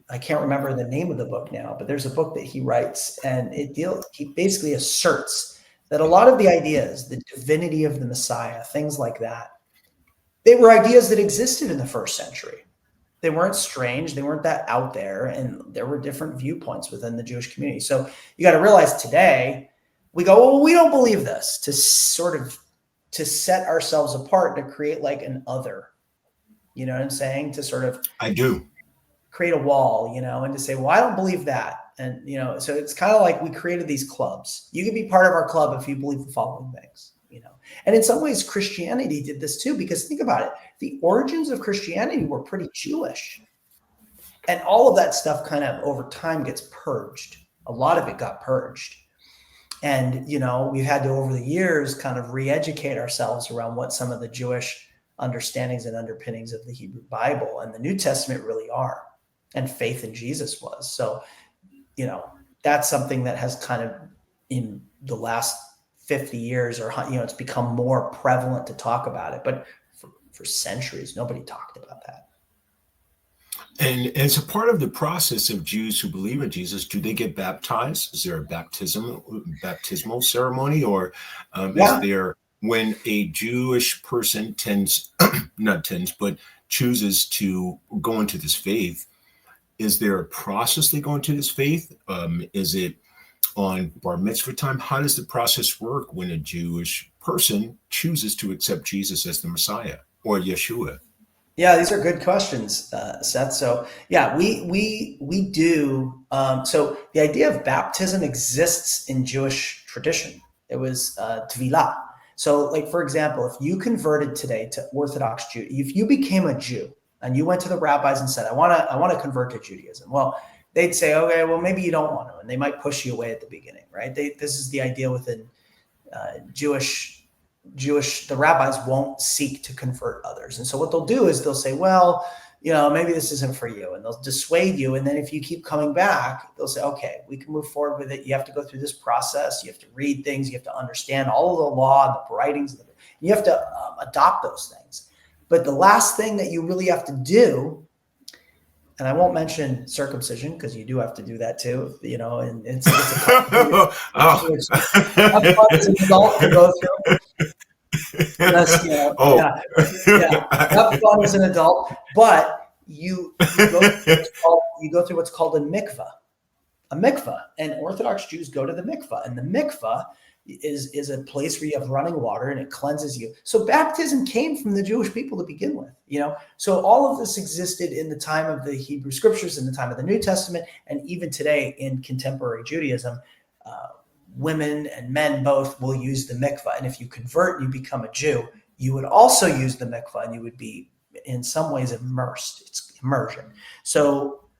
[SPEAKER 2] I can't remember the name of the book now, but there's a book that he writes, and he basically asserts that a lot of the ideas, the divinity of the Messiah, things like that, they were ideas that existed in the first century. They weren't strange. They weren't that out there. And there were different viewpoints within the Jewish community. So you got to realize today we go, well, we don't believe this, to set ourselves apart, to create like an other, you know what I'm saying? To sort of,
[SPEAKER 1] I do,
[SPEAKER 2] create a wall, and to say, well, I don't believe that. And, so it's kind of like we created these clubs. You can be part of our club if you believe the following things, And in some ways, Christianity did this too, because think about it. The origins of Christianity were pretty Jewish. And all of that stuff kind of over time gets purged. A lot of it got purged. And, we've had to, over the years, kind of re-educate ourselves around what some of the Jewish understandings and underpinnings of the Hebrew Bible and the New Testament really are, and faith in Jesus was. So, that's something that has kind of, in the last 50 years, or, it's become more prevalent to talk about it. But for centuries, nobody talked about that.
[SPEAKER 1] And as a part of the process of Jews who believe in Jesus, do they get baptized? Is there a baptismal ceremony, or is there, when a Jewish person chooses to go into this faith, is there a process they go into this faith? Is it on bar mitzvah time? How does the process work when a Jewish person chooses to accept Jesus as the Messiah or Yeshua?
[SPEAKER 2] Yeah, these are good questions, Seth. So yeah, we do. So the idea of baptism exists in Jewish tradition. It was tevilah. So, like, for example, if you converted today to Orthodox Jew, if you became a Jew and you went to the rabbis and said, I want to convert to Judaism. Well, they'd say, okay, well, maybe you don't want to, and they might push you away at the beginning, right? This is the idea within the rabbis won't seek to convert others. And so what they'll do is they'll say, well, maybe this isn't for you. And they'll dissuade you. And then if you keep coming back, they'll say, okay, we can move forward with it. You have to go through this process. You have to read things. You have to understand all of the law and the writings. You have to adopt those things. But the last thing that you really have to do, and I won't mention circumcision because you do have to do that too, and it's as an adult to go through. That's, have fun as an adult, but you go through what's called a mikvah, and Orthodox Jews go to the mikvah, and the mikvah is a place where you have running water and it cleanses you. So baptism came from the Jewish people to begin with, So all of this existed in the time of the Hebrew scriptures, in the time of the New Testament, and even today in contemporary Judaism. Women and men both will use the mikvah. And if you convert and you become a Jew, you would also use the mikvah, and you would be in some ways immersed. It's immersion. So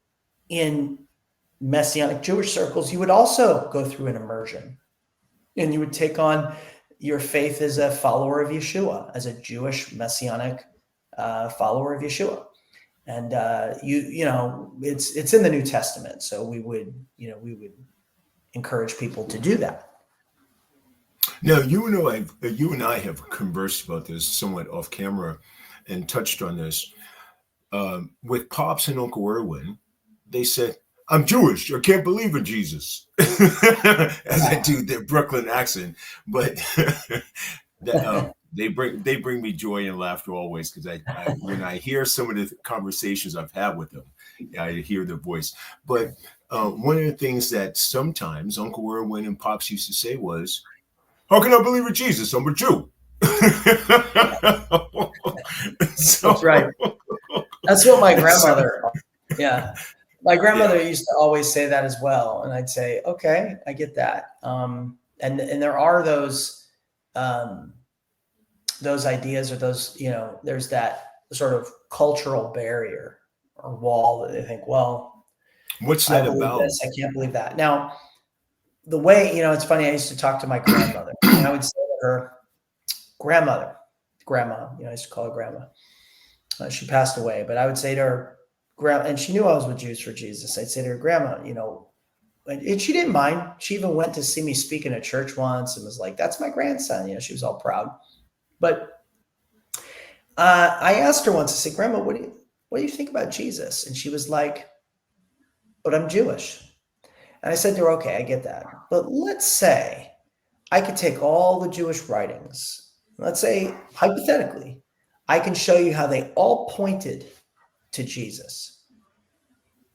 [SPEAKER 2] in Messianic Jewish circles, you would also go through an immersion, and you would take on your faith as a follower of Yeshua, as a Jewish Messianic follower of Yeshua. And it's in the New Testament. So we would encourage people to do that.
[SPEAKER 1] Now, you and I have conversed about this somewhat off camera and touched on this. With Pops and Uncle Erwin, they said, I'm Jewish. I can't believe in Jesus. As I do their Brooklyn accent. But they bring me joy and laughter always, because when I hear some of the conversations I've had with them, I hear their voice. But one of the things that sometimes Uncle Erwin and Pops used to say was, how can I believe in Jesus? I'm a Jew.
[SPEAKER 2] That's right. That's what my grandmother, my grandmother used to always say that as well. And I'd say, okay, I get that. And there are those ideas, or those, there's that sort of cultural barrier or wall that they think, well,
[SPEAKER 1] what's that about?
[SPEAKER 2] This, I can't believe that. Now, the way, it's funny, I used to talk to my grandmother, and I would say to her, grandma, I used to call her grandma. She passed away, but I would say to her, grandma, and she knew I was with Jews for Jesus. I'd say to her, grandma, and she didn't mind. She even went to see me speak in a church once and was like, that's my grandson. She was all proud. But I asked her once, I said, grandma, what do you think about Jesus? And she was like, but I'm Jewish. And I said to her, okay, I get that. But let's say I could take all the Jewish writings. Let's say, hypothetically, I can show you how they all pointed to Jesus.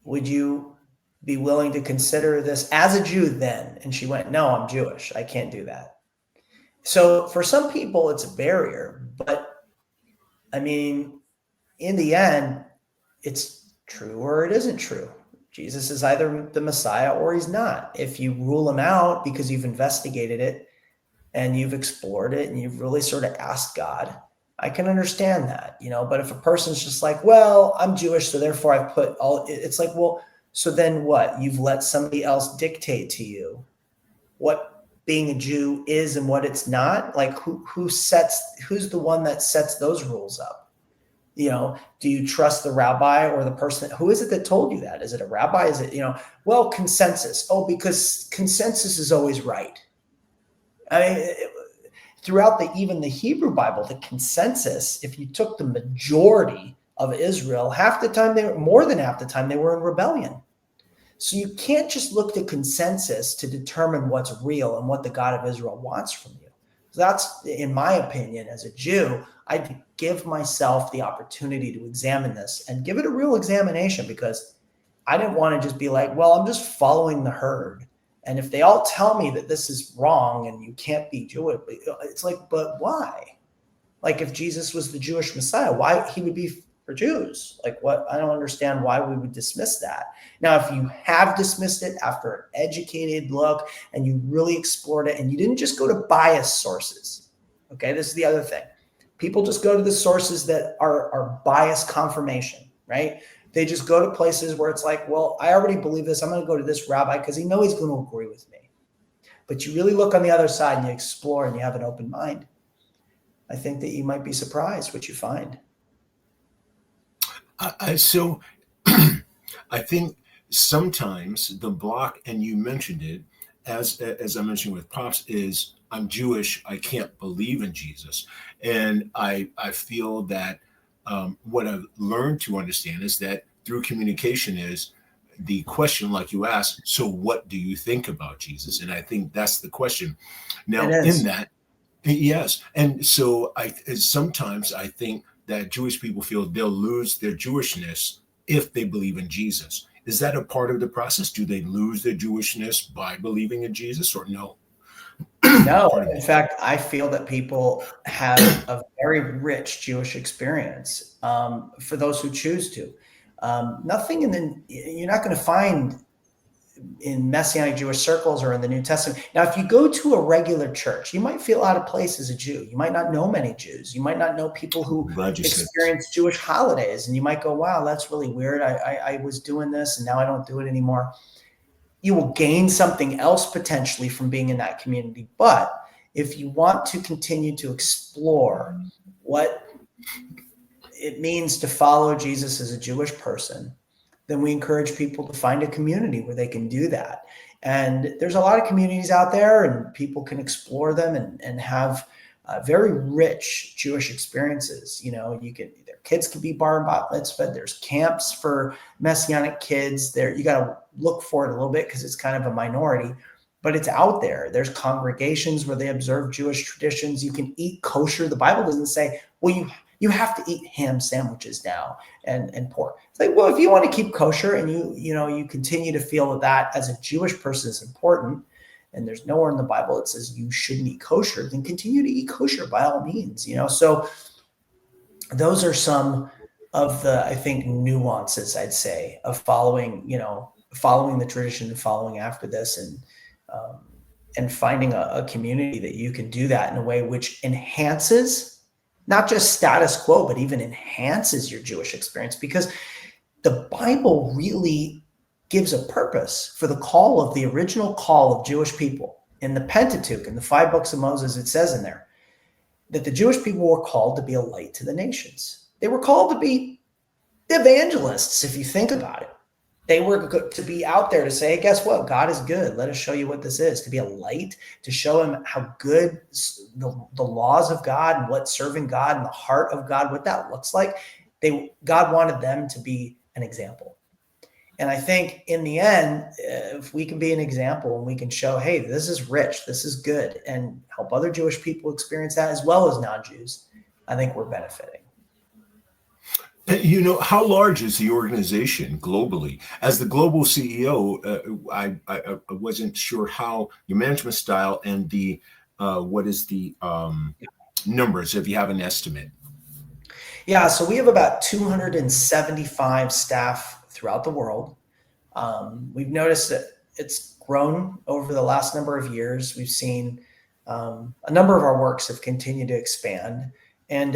[SPEAKER 2] Would you be willing to consider this as a Jew then? And she went, no, I'm Jewish. I can't do that. So for some people, it's a barrier. But I mean, in the end, it's true or it isn't true. Jesus is either the Messiah or he's not. If you rule him out because you've investigated it, and you've explored it and you've really sort of asked God, I can understand that, but if a person's just like, well, I'm Jewish, so therefore I put all, it's like, well, so then what? You've let somebody else dictate to you what being a Jew is and what it's not. Like who's the one that sets those rules up? Do you trust the rabbi or the person? Who is it that told you that? Is it a rabbi? Is it, well, consensus. Oh, because consensus is always right. I mean, throughout even the Hebrew Bible, the consensus, if you took the majority of Israel, more than half the time, they were in rebellion. So you can't just look to consensus to determine what's real and what the God of Israel wants from you. So that's, in my opinion, as a Jew, I'd give myself the opportunity to examine this and give it a real examination, because I didn't want to just be like, well, I'm just following the herd. And if they all tell me that this is wrong and you can't be Jewish, it's like, but why? Like if Jesus was the Jewish Messiah, why he would be for Jews? Like what? I don't understand why we would dismiss that. Now, if you have dismissed it after an educated look and you really explored it and you didn't just go to biased sources, okay, this is the other thing. People just go to the sources that are biased confirmation, right? They just go to places where it's like, well, I already believe this. I'm going to go to this rabbi because he knows he's going to agree with me. But you really look on the other side and you explore and you have an open mind. I think that you might be surprised what you find.
[SPEAKER 1] So I think sometimes the block, and you mentioned it, as I mentioned with Pops, is I'm Jewish, I can't believe in Jesus. And I feel that what I've learned to understand is that through communication is the question, like you asked, so what do you think about Jesus? And I think that's the question. Now, in that, yes. And so sometimes I think that Jewish people feel they'll lose their Jewishness if they believe in Jesus. Is that a part of the process? Do they lose their Jewishness by believing in Jesus, or no?
[SPEAKER 2] No, in fact, I feel that people have a very rich Jewish experience for those who choose to. Nothing you're not going to find in Messianic Jewish circles or in the New Testament. Now, if you go to a regular church, you might feel out of place as a Jew. You might not know many Jews. You might not know people who experience Jewish holidays. And you might go, wow, that's really weird. I was doing this and now I don't do it anymore. You will gain something else potentially from being in that community. But if you want to continue to explore what it means to follow Jesus as a Jewish person, then we encourage people to find a community where they can do that. And there's a lot of communities out there, and people can explore them and have very rich Jewish experiences. Their kids can be bar and bat mitzvah. There's camps for Messianic kids there. You got to look for it a little bit because it's kind of a minority, but it's out there. There's congregations where they observe Jewish traditions. You can eat kosher. The Bible doesn't say, well, you have to eat ham sandwiches now and pork. It's like, well, if you want to keep kosher and you continue to feel that as a Jewish person is important, and there's nowhere in the Bible that says you shouldn't eat kosher, then continue to eat kosher by all means, So those are some of the, I think, nuances, I'd say, of following the tradition and following after this, and finding a community that you can do that in a way which enhances not just status quo, but even enhances your Jewish experience, because the Bible really gives a purpose for the original call of Jewish people. In the Pentateuch, in the 5 books of Moses, it says in there that the Jewish people were called to be a light to the nations. They were called to be evangelists, if you think about it. They were to be out there to say, hey, guess what? God is good. Let us show you what this is. To be a light, to show him how good the laws of God and what serving God and the heart of God, what that looks like. God wanted them to be an example. And I think in the end, if we can be an example and we can show, hey, this is rich, this is good, and help other Jewish people experience that as well as non-Jews, I think we're benefiting.
[SPEAKER 1] How large is the organization globally? As the global CEO, I wasn't sure how your management style and what is the numbers, if you have an estimate.
[SPEAKER 2] Yeah, so we have about 275 staff throughout the world. We've noticed that it's grown over the last number of years. We've seen a number of our works have continued to expand, and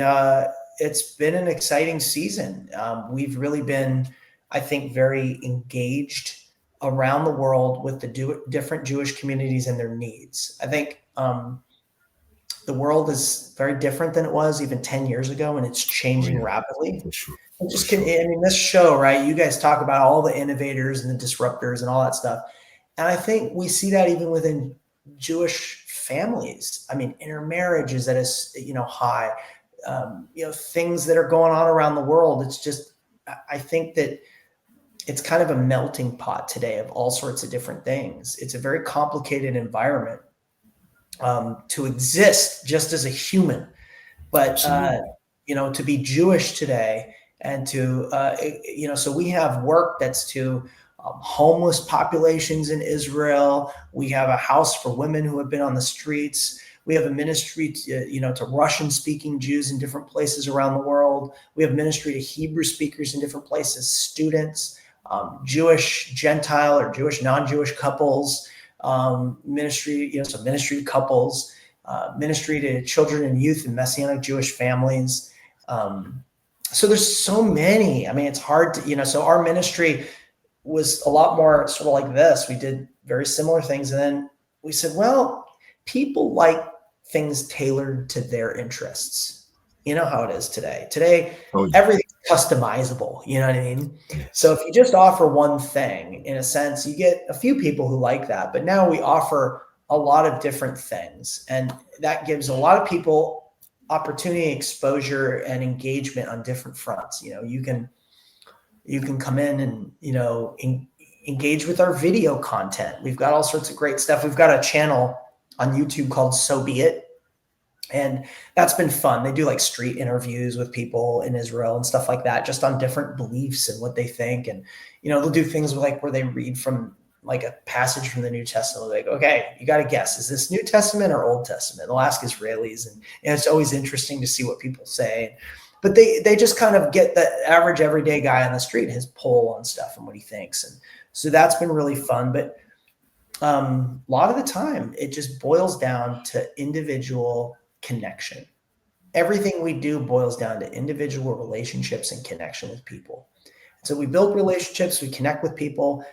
[SPEAKER 2] it's been an exciting season. We've really been, I think, very engaged around the world with the different Jewish communities and their needs. I think the world is very different than it was even 10 years ago, and it's
[SPEAKER 1] Oh
[SPEAKER 2] changing
[SPEAKER 1] yeah,
[SPEAKER 2] rapidly.
[SPEAKER 1] for sure,
[SPEAKER 2] I
[SPEAKER 1] for
[SPEAKER 2] just can,
[SPEAKER 1] sure.
[SPEAKER 2] I mean, this show, right? You guys talk about all the innovators and the disruptors and all that stuff. And I think we see that even within Jewish families. I mean, intermarriage is at a high. Things that are going on around the world. It's just, I think that it's kind of a melting pot today of all sorts of different things. It's a very complicated environment to exist just as a human. But
[SPEAKER 1] Absolutely.
[SPEAKER 2] to be Jewish today and to so we have work that's to homeless populations in Israel. We have a house for women who have been on the streets. We have a ministry to Russian speaking Jews in different places around the world. We have ministry to Hebrew speakers in different places, students, Jewish Gentile or Jewish non-Jewish couples, ministry to couples, ministry to children and youth and Messianic Jewish families. So there's so many. I mean, it's hard to, so our ministry was a lot more sort of like this. We did very similar things. And then we said, well, people like things tailored to their interests. You know how it is today. Today,
[SPEAKER 1] Oh yeah.
[SPEAKER 2] everything's customizable. You know what I mean? So
[SPEAKER 1] Yes.
[SPEAKER 2] if you just offer one thing, in a sense, you get a few people who like that. But now we offer a lot of different things. And that gives a lot of people opportunity, exposure, and engagement on different fronts. You can come in and engage with our video content. We've got all sorts of great stuff. We've got a channel on YouTube called So Be It, and that's been fun. They do like street interviews with people in Israel and stuff like that, just on different beliefs and what they think. And they'll do things like where they read from like a passage from the New Testament. Like, okay, you got to guess, is this New Testament or Old Testament? They'll ask Israelis, and it's always interesting to see what people say. But they just kind of get the average everyday guy on the street, his poll on stuff and what he thinks. And so that's been really fun. But a lot of the time, it just boils down to individual connection. Everything we do boils down to individual relationships and connection with people. So we build relationships, we connect with people.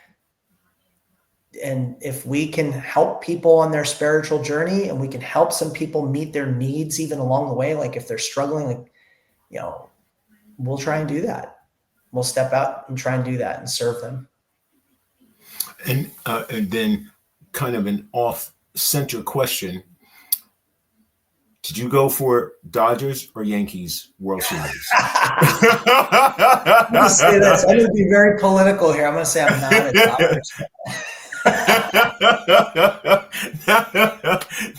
[SPEAKER 2] And if we can help people on their spiritual journey, and we can help some people meet their needs even along the way, like if they're struggling, like, we'll try and do that. We'll step out and try and do that and serve them.
[SPEAKER 1] And then kind of an off-center question. Did you go for Dodgers or Yankees World Series?
[SPEAKER 2] I'm going to say this. I'm going to be very political here. I'm going to say I'm not a Dodgers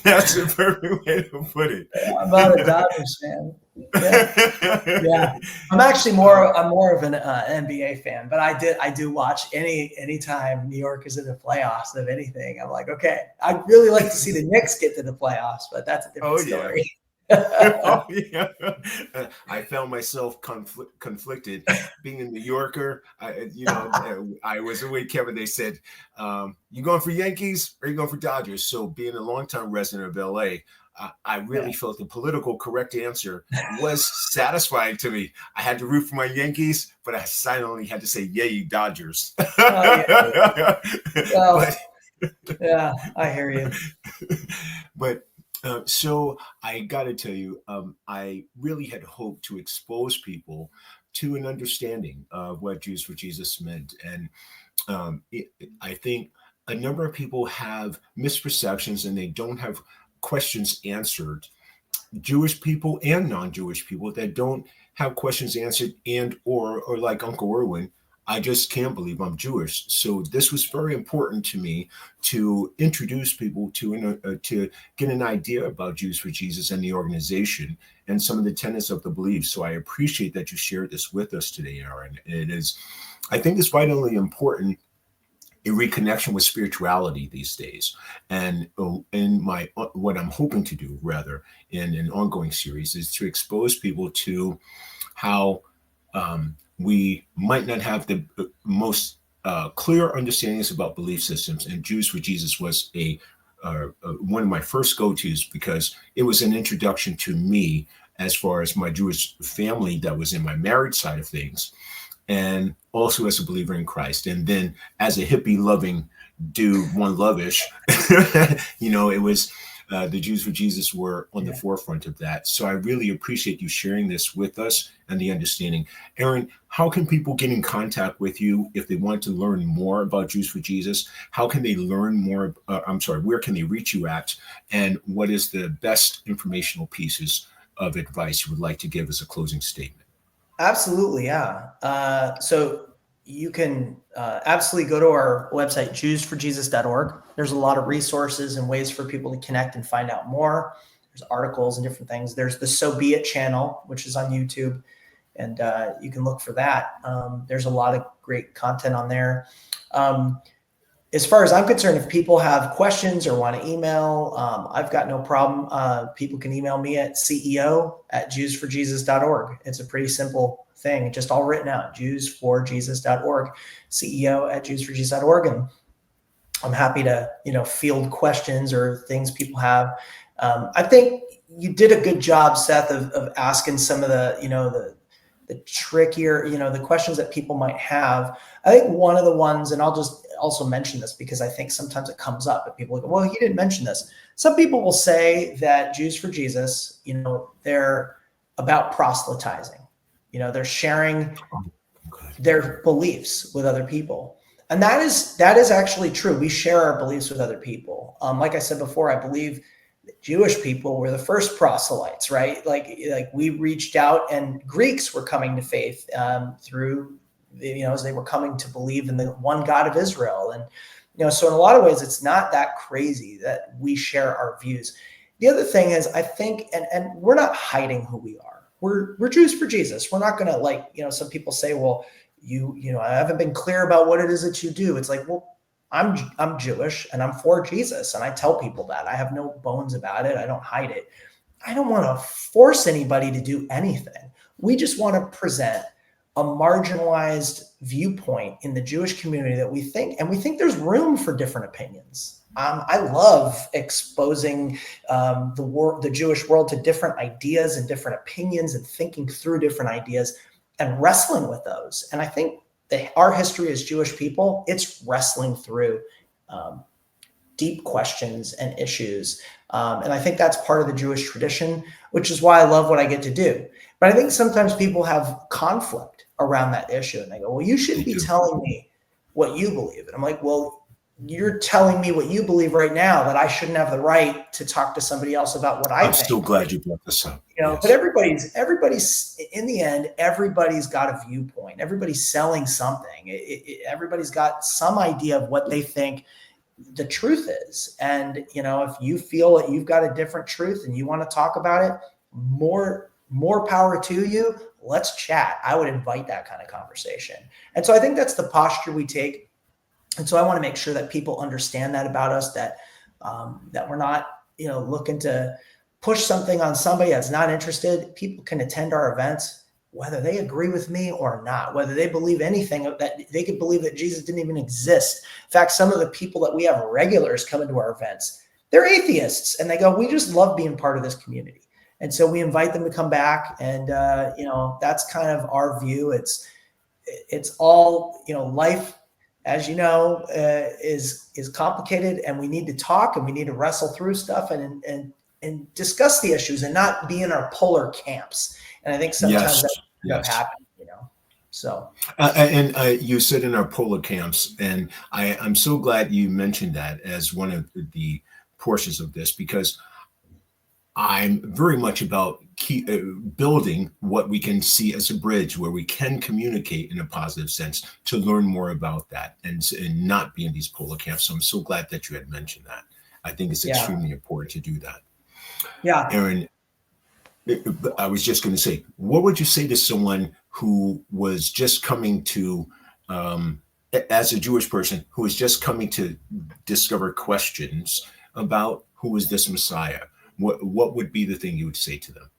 [SPEAKER 1] That's a perfect way to put it.
[SPEAKER 2] I'm not a Dodgers fan. Yeah. I'm actually more of an NBA fan, but I do watch anytime New York is in the playoffs of anything. I'm like, okay, I'd really like to see the Knicks get to the playoffs, but that's a different story.
[SPEAKER 1] Oh yeah. I found myself conflicted. Being a New Yorker, I was with Kevin. They said, "You going for Yankees or you going for Dodgers?" So, being a longtime resident of LA, I really felt the political correct answer was satisfying to me. I had to root for my Yankees, but I silently had to say, "Yay, Dodgers!"
[SPEAKER 2] Well, yeah, I hear you.
[SPEAKER 1] But so I got to tell you, I really had hoped to expose people to an understanding of what Jews for Jesus meant. And I think a number of people have misperceptions and they don't have questions answered. Jewish people and non-Jewish people that don't have questions answered or like Uncle Erwin, I just can't believe I'm Jewish. So this was very important to me to introduce people to get an idea about Jews for Jesus and the organization and some of the tenets of the belief. So I appreciate that you shared this with us today, Aaron. I think it's vitally important in reconnection with spirituality these days. And in what I'm hoping to do, rather, in an ongoing series, is to expose people to how we might not have the most clear understandings about belief systems. And Jews for Jesus was a one of my first go-tos, because it was an introduction to me as far as my Jewish family that was in my marriage side of things, and also as a believer in Christ. And then as a hippie loving dude, one love-ish, it was the Jews for Jesus were on the forefront of that. So I really appreciate you sharing this with us and the understanding. Aaron, how can people get in contact with you if they want to learn more about Jews for Jesus? How can they learn more? Where can they reach you at? And what is the best informational pieces of advice you would like to give as a closing statement?
[SPEAKER 2] Absolutely, yeah. So you can absolutely go to our website, jewsforjesus.org. There's a lot of resources and ways for people to connect and find out more. There's articles and different things. There's the So Be It channel, which is on YouTube, and you can look for that. There's a lot of great content on there. As far as I'm concerned, if people have questions or want to email, I've got no problem. People can email me at ceo@jewsforjesus.org. It's a pretty simple thing, just all written out, jewsforjesus.org, ceo@jewsforjesus.org. And I'm happy to, field questions or things people have. I think you did a good job, Seth, of asking some of the trickier, the questions that people might have. I think one of the ones, and I'll just also mention this because I think sometimes it comes up and people go, well, you didn't mention this. Some people will say that Jews for Jesus, they're about proselytizing. They're sharing their beliefs with other people. And that is actually true. We share our beliefs with other people. Like I said before, I believe Jewish people were the first proselytes, right? Like we reached out, and Greeks were coming to faith through, as they were coming to believe in the one God of Israel. And, so in a lot of ways, it's not that crazy that we share our views. The other thing is, I think, and we're not hiding who we are. We're Jews for Jesus. We're not going to some people say, well, I haven't been clear about what it is that you do. It's like, well, I'm Jewish and I'm for Jesus. And I tell people that. I have no bones about it. I don't hide it. I don't want to force anybody to do anything. We just want to present a marginalized viewpoint in the Jewish community that we think there's room for different opinions. I love exposing the Jewish world to different ideas and different opinions and thinking through different ideas and wrestling with those. And I think our history as Jewish people, it's wrestling through deep questions and issues. And I think that's part of the Jewish tradition, which is why I love what I get to do. But I think sometimes people have conflict around that issue. And they go, well, you shouldn't be telling me what you believe. And I'm like, well, you're telling me what you believe right now, that I shouldn't have the right to talk to somebody else about what I think.
[SPEAKER 1] I'm so glad you brought this up.
[SPEAKER 2] Yes. But everybody's in the end, everybody's got a viewpoint. Everybody's selling something. Everybody's got some idea of what they think the truth is. And, if you feel that you've got a different truth and you want to talk about it, more power to you. Let's chat. I would invite that kind of conversation. And so I think that's the posture we take. And so I want to make sure that people understand that about us, that we're not, looking to push something on somebody that's not interested. People can attend our events, whether they agree with me or not, whether they believe anything, that they could believe that Jesus didn't even exist. In fact, some of the people that we have regulars come into our events, they're atheists, and they go, we just love being part of this community. And so we invite them to come back. And, that's kind of our view. It's all, life, as you know, is complicated, and we need to talk and we need to wrestle through stuff and discuss the issues and not be in our polar camps. And I think sometimes that happens, so.
[SPEAKER 1] And you said in our polar camps, and I'm so glad you mentioned that as one of the portions of this, because I'm very much about building what we can see as a bridge where we can communicate in a positive sense to learn more about that and not be in these polar camps. So I'm so glad that you had mentioned that. I think it's extremely important to do that.
[SPEAKER 2] Yeah.
[SPEAKER 1] Aaron, I was just going to say, what would you say to someone who was just coming to, as a Jewish person, who was just coming to discover questions about who is this Messiah? What would be the thing you would say to them?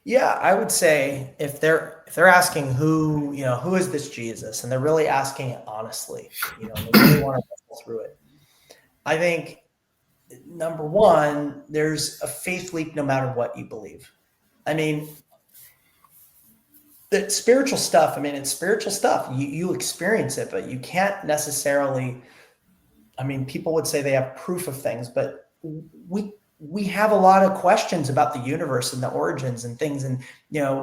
[SPEAKER 2] Yeah, I would say if they're asking who is this Jesus, and they're really asking it honestly, they really want to go through it. I think number one, there's a faith leap no matter what you believe. I mean, the spiritual stuff, I mean, it's spiritual stuff. You experience it, but you can't necessarily, I mean, people would say they have proof of things, but we have a lot of questions about the universe and the origins and things. And,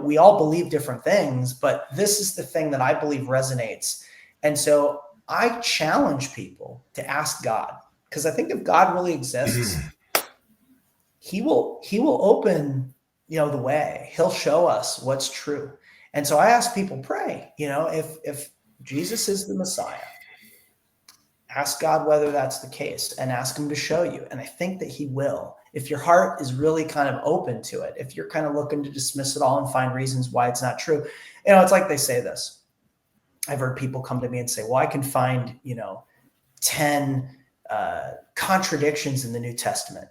[SPEAKER 2] we all believe different things, but this is the thing that I believe resonates. And so I challenge people to ask God, because I think if God really exists, he will open, the way. He'll show us what's true. And so I ask people, pray, if Jesus is the Messiah, ask God whether that's the case and ask him to show you. And I think that he will. If your heart is really kind of open to it, if you're kind of looking to dismiss it all and find reasons why it's not true, it's like they say this. I've heard people come to me and say, well, I can find, 10 contradictions in the New Testament.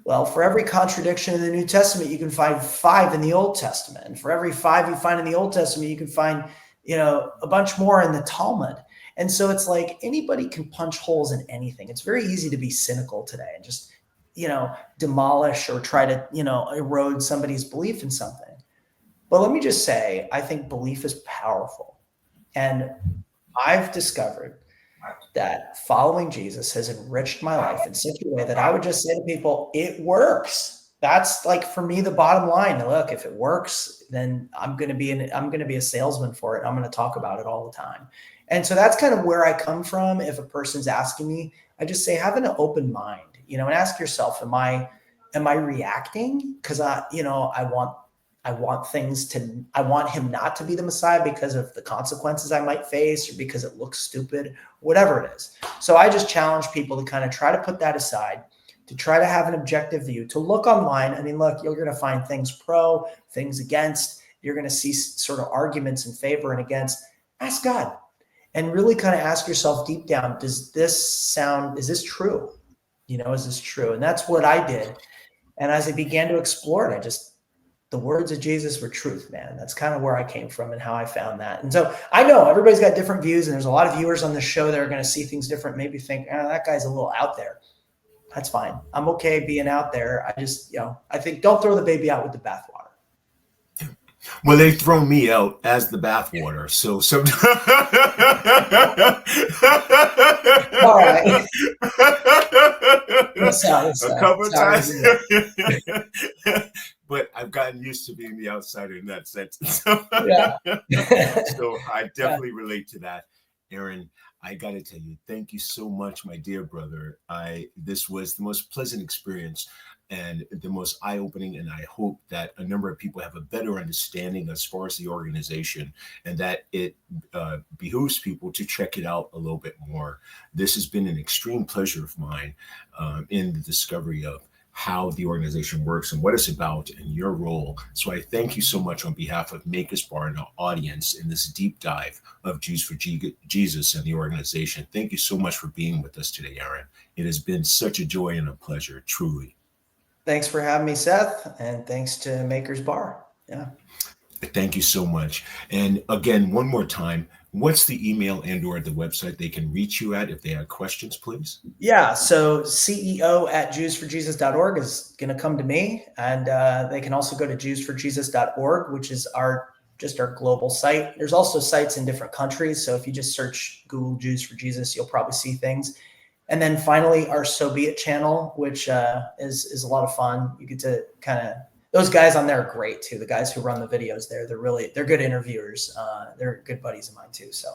[SPEAKER 2] Well, for every contradiction in the New Testament, you can find 5 in the Old Testament. And for every 5 you find in the Old Testament, you can find, a bunch more in the Talmud. And so it's like anybody can punch holes in anything. It's very easy to be cynical today and just, demolish or try to, erode somebody's belief in something. But let me just say, I think belief is powerful. And I've discovered that following Jesus has enriched my life in such a way that I would just say to people, it works. That's like, for me, the bottom line. Look, if it works, then I'm going to be a salesman for it. I'm going to talk about it all the time. And so that's kind of where I come from. If a person's asking me, I just say, have an open mind, and ask yourself, am I reacting? Because I want him not to be the Messiah because of the consequences I might face, or because it looks stupid, whatever it is. So I just challenge people to kind of try to put that aside, to try to have an objective view, to look online. I mean, look, you're going to find things pro, things against. You're going to see sort of arguments in favor and against. Ask God and really kind of ask yourself deep down, is this true? Is this true? And that's what I did. And as I began to explore it, the words of Jesus were truth, man. That's kind of where I came from and how I found that. And so I know everybody's got different views, and there's a lot of viewers on this show that are going to see things different, maybe think, that guy's a little out there. That's fine. I'm okay being out there. I just, I think don't throw the baby out with the bathwater.
[SPEAKER 1] Well, they throw me out as the bathwater, so sometimes.
[SPEAKER 2] All right.
[SPEAKER 1] A couple of times. But I've gotten used to being the outsider in that sense.
[SPEAKER 2] Yeah.
[SPEAKER 1] So I definitely relate to that. Aaron, I got to tell you, thank you so much, my dear brother. This was the most pleasant experience and the most eye-opening, and I hope that a number of people have a better understanding as far as the organization, and that it behooves people to check it out a little bit more. This has been an extreme pleasure of mine in the discovery of how the organization works and what it's about and your role. So I thank you so much on behalf of Maker's Bar and our audience in this deep dive of Jews for Jesus and the organization. Thank you so much for being with us today, Aaron. It has been such a joy and a pleasure, truly.
[SPEAKER 2] Thanks for having me, Seth, and thanks to Maker's Bar. Yeah.
[SPEAKER 1] Thank you so much. And again, one more time, what's the email and or the website they can reach you at if they have questions, please?
[SPEAKER 2] Yeah, so CEO@JewsForJesus.org is going to come to me, and they can also go to JewsForJesus.org, which is our global site. There's also sites in different countries, so if you just search Google Jews for Jesus, you'll probably see things. And then finally, our So Be It channel, which is a lot of fun. You get to those guys on there are great too. The guys who run the videos there, they're good interviewers. They're good buddies of mine too. So.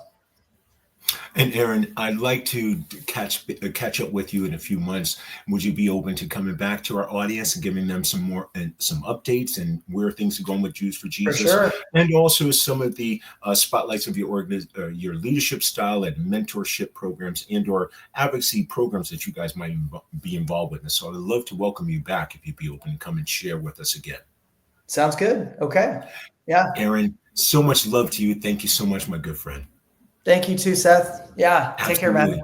[SPEAKER 1] And Aaron, I'd like to catch up with you in a few months. Would you be open to coming back to our audience and giving them some updates and where things are going with Jews for Jesus?
[SPEAKER 2] For sure.
[SPEAKER 1] And also some of the spotlights of your leadership style and mentorship programs and or advocacy programs that you guys might be involved with. And so I'd love to welcome you back if you'd be open to come and share with us again.
[SPEAKER 2] Sounds good. Okay. Yeah.
[SPEAKER 1] Aaron, so much love to you. Thank you so much, my good friend.
[SPEAKER 2] Thank you too, Seth. Yeah.
[SPEAKER 1] Absolutely.
[SPEAKER 2] Take care, man.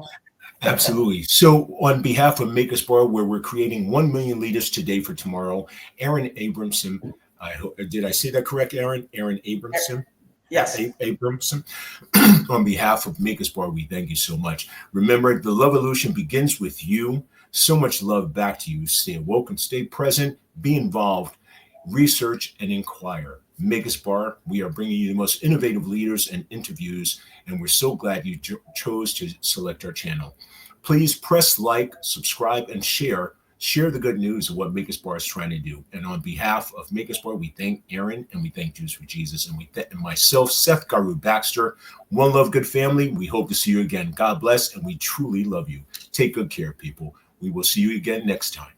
[SPEAKER 1] Absolutely. So on behalf of Maker's Bar, where we're creating 1 million leaders today for tomorrow, Aaron Abramson, did I say that correct, Aaron? Aaron Abramson?
[SPEAKER 2] Yes.
[SPEAKER 1] Abramson. On behalf of Maker's Bar, we thank you so much. Remember, the Love Evolution begins with you. So much love back to you. Stay woke and stay present. Be involved. Research and inquire. Make Us Bar, we are bringing you the most innovative leaders and interviews, and we're so glad you chose to select our channel. Please press like, subscribe, and share. Share the good news of what Make Us Bar is trying to do. And on behalf of Make Us Bar, we thank Aaron and we thank Jews for Jesus. And and myself, Seth Garu Baxter. One love, good family. We hope to see you again. God bless, and we truly love you. Take good care, people. We will see you again next time.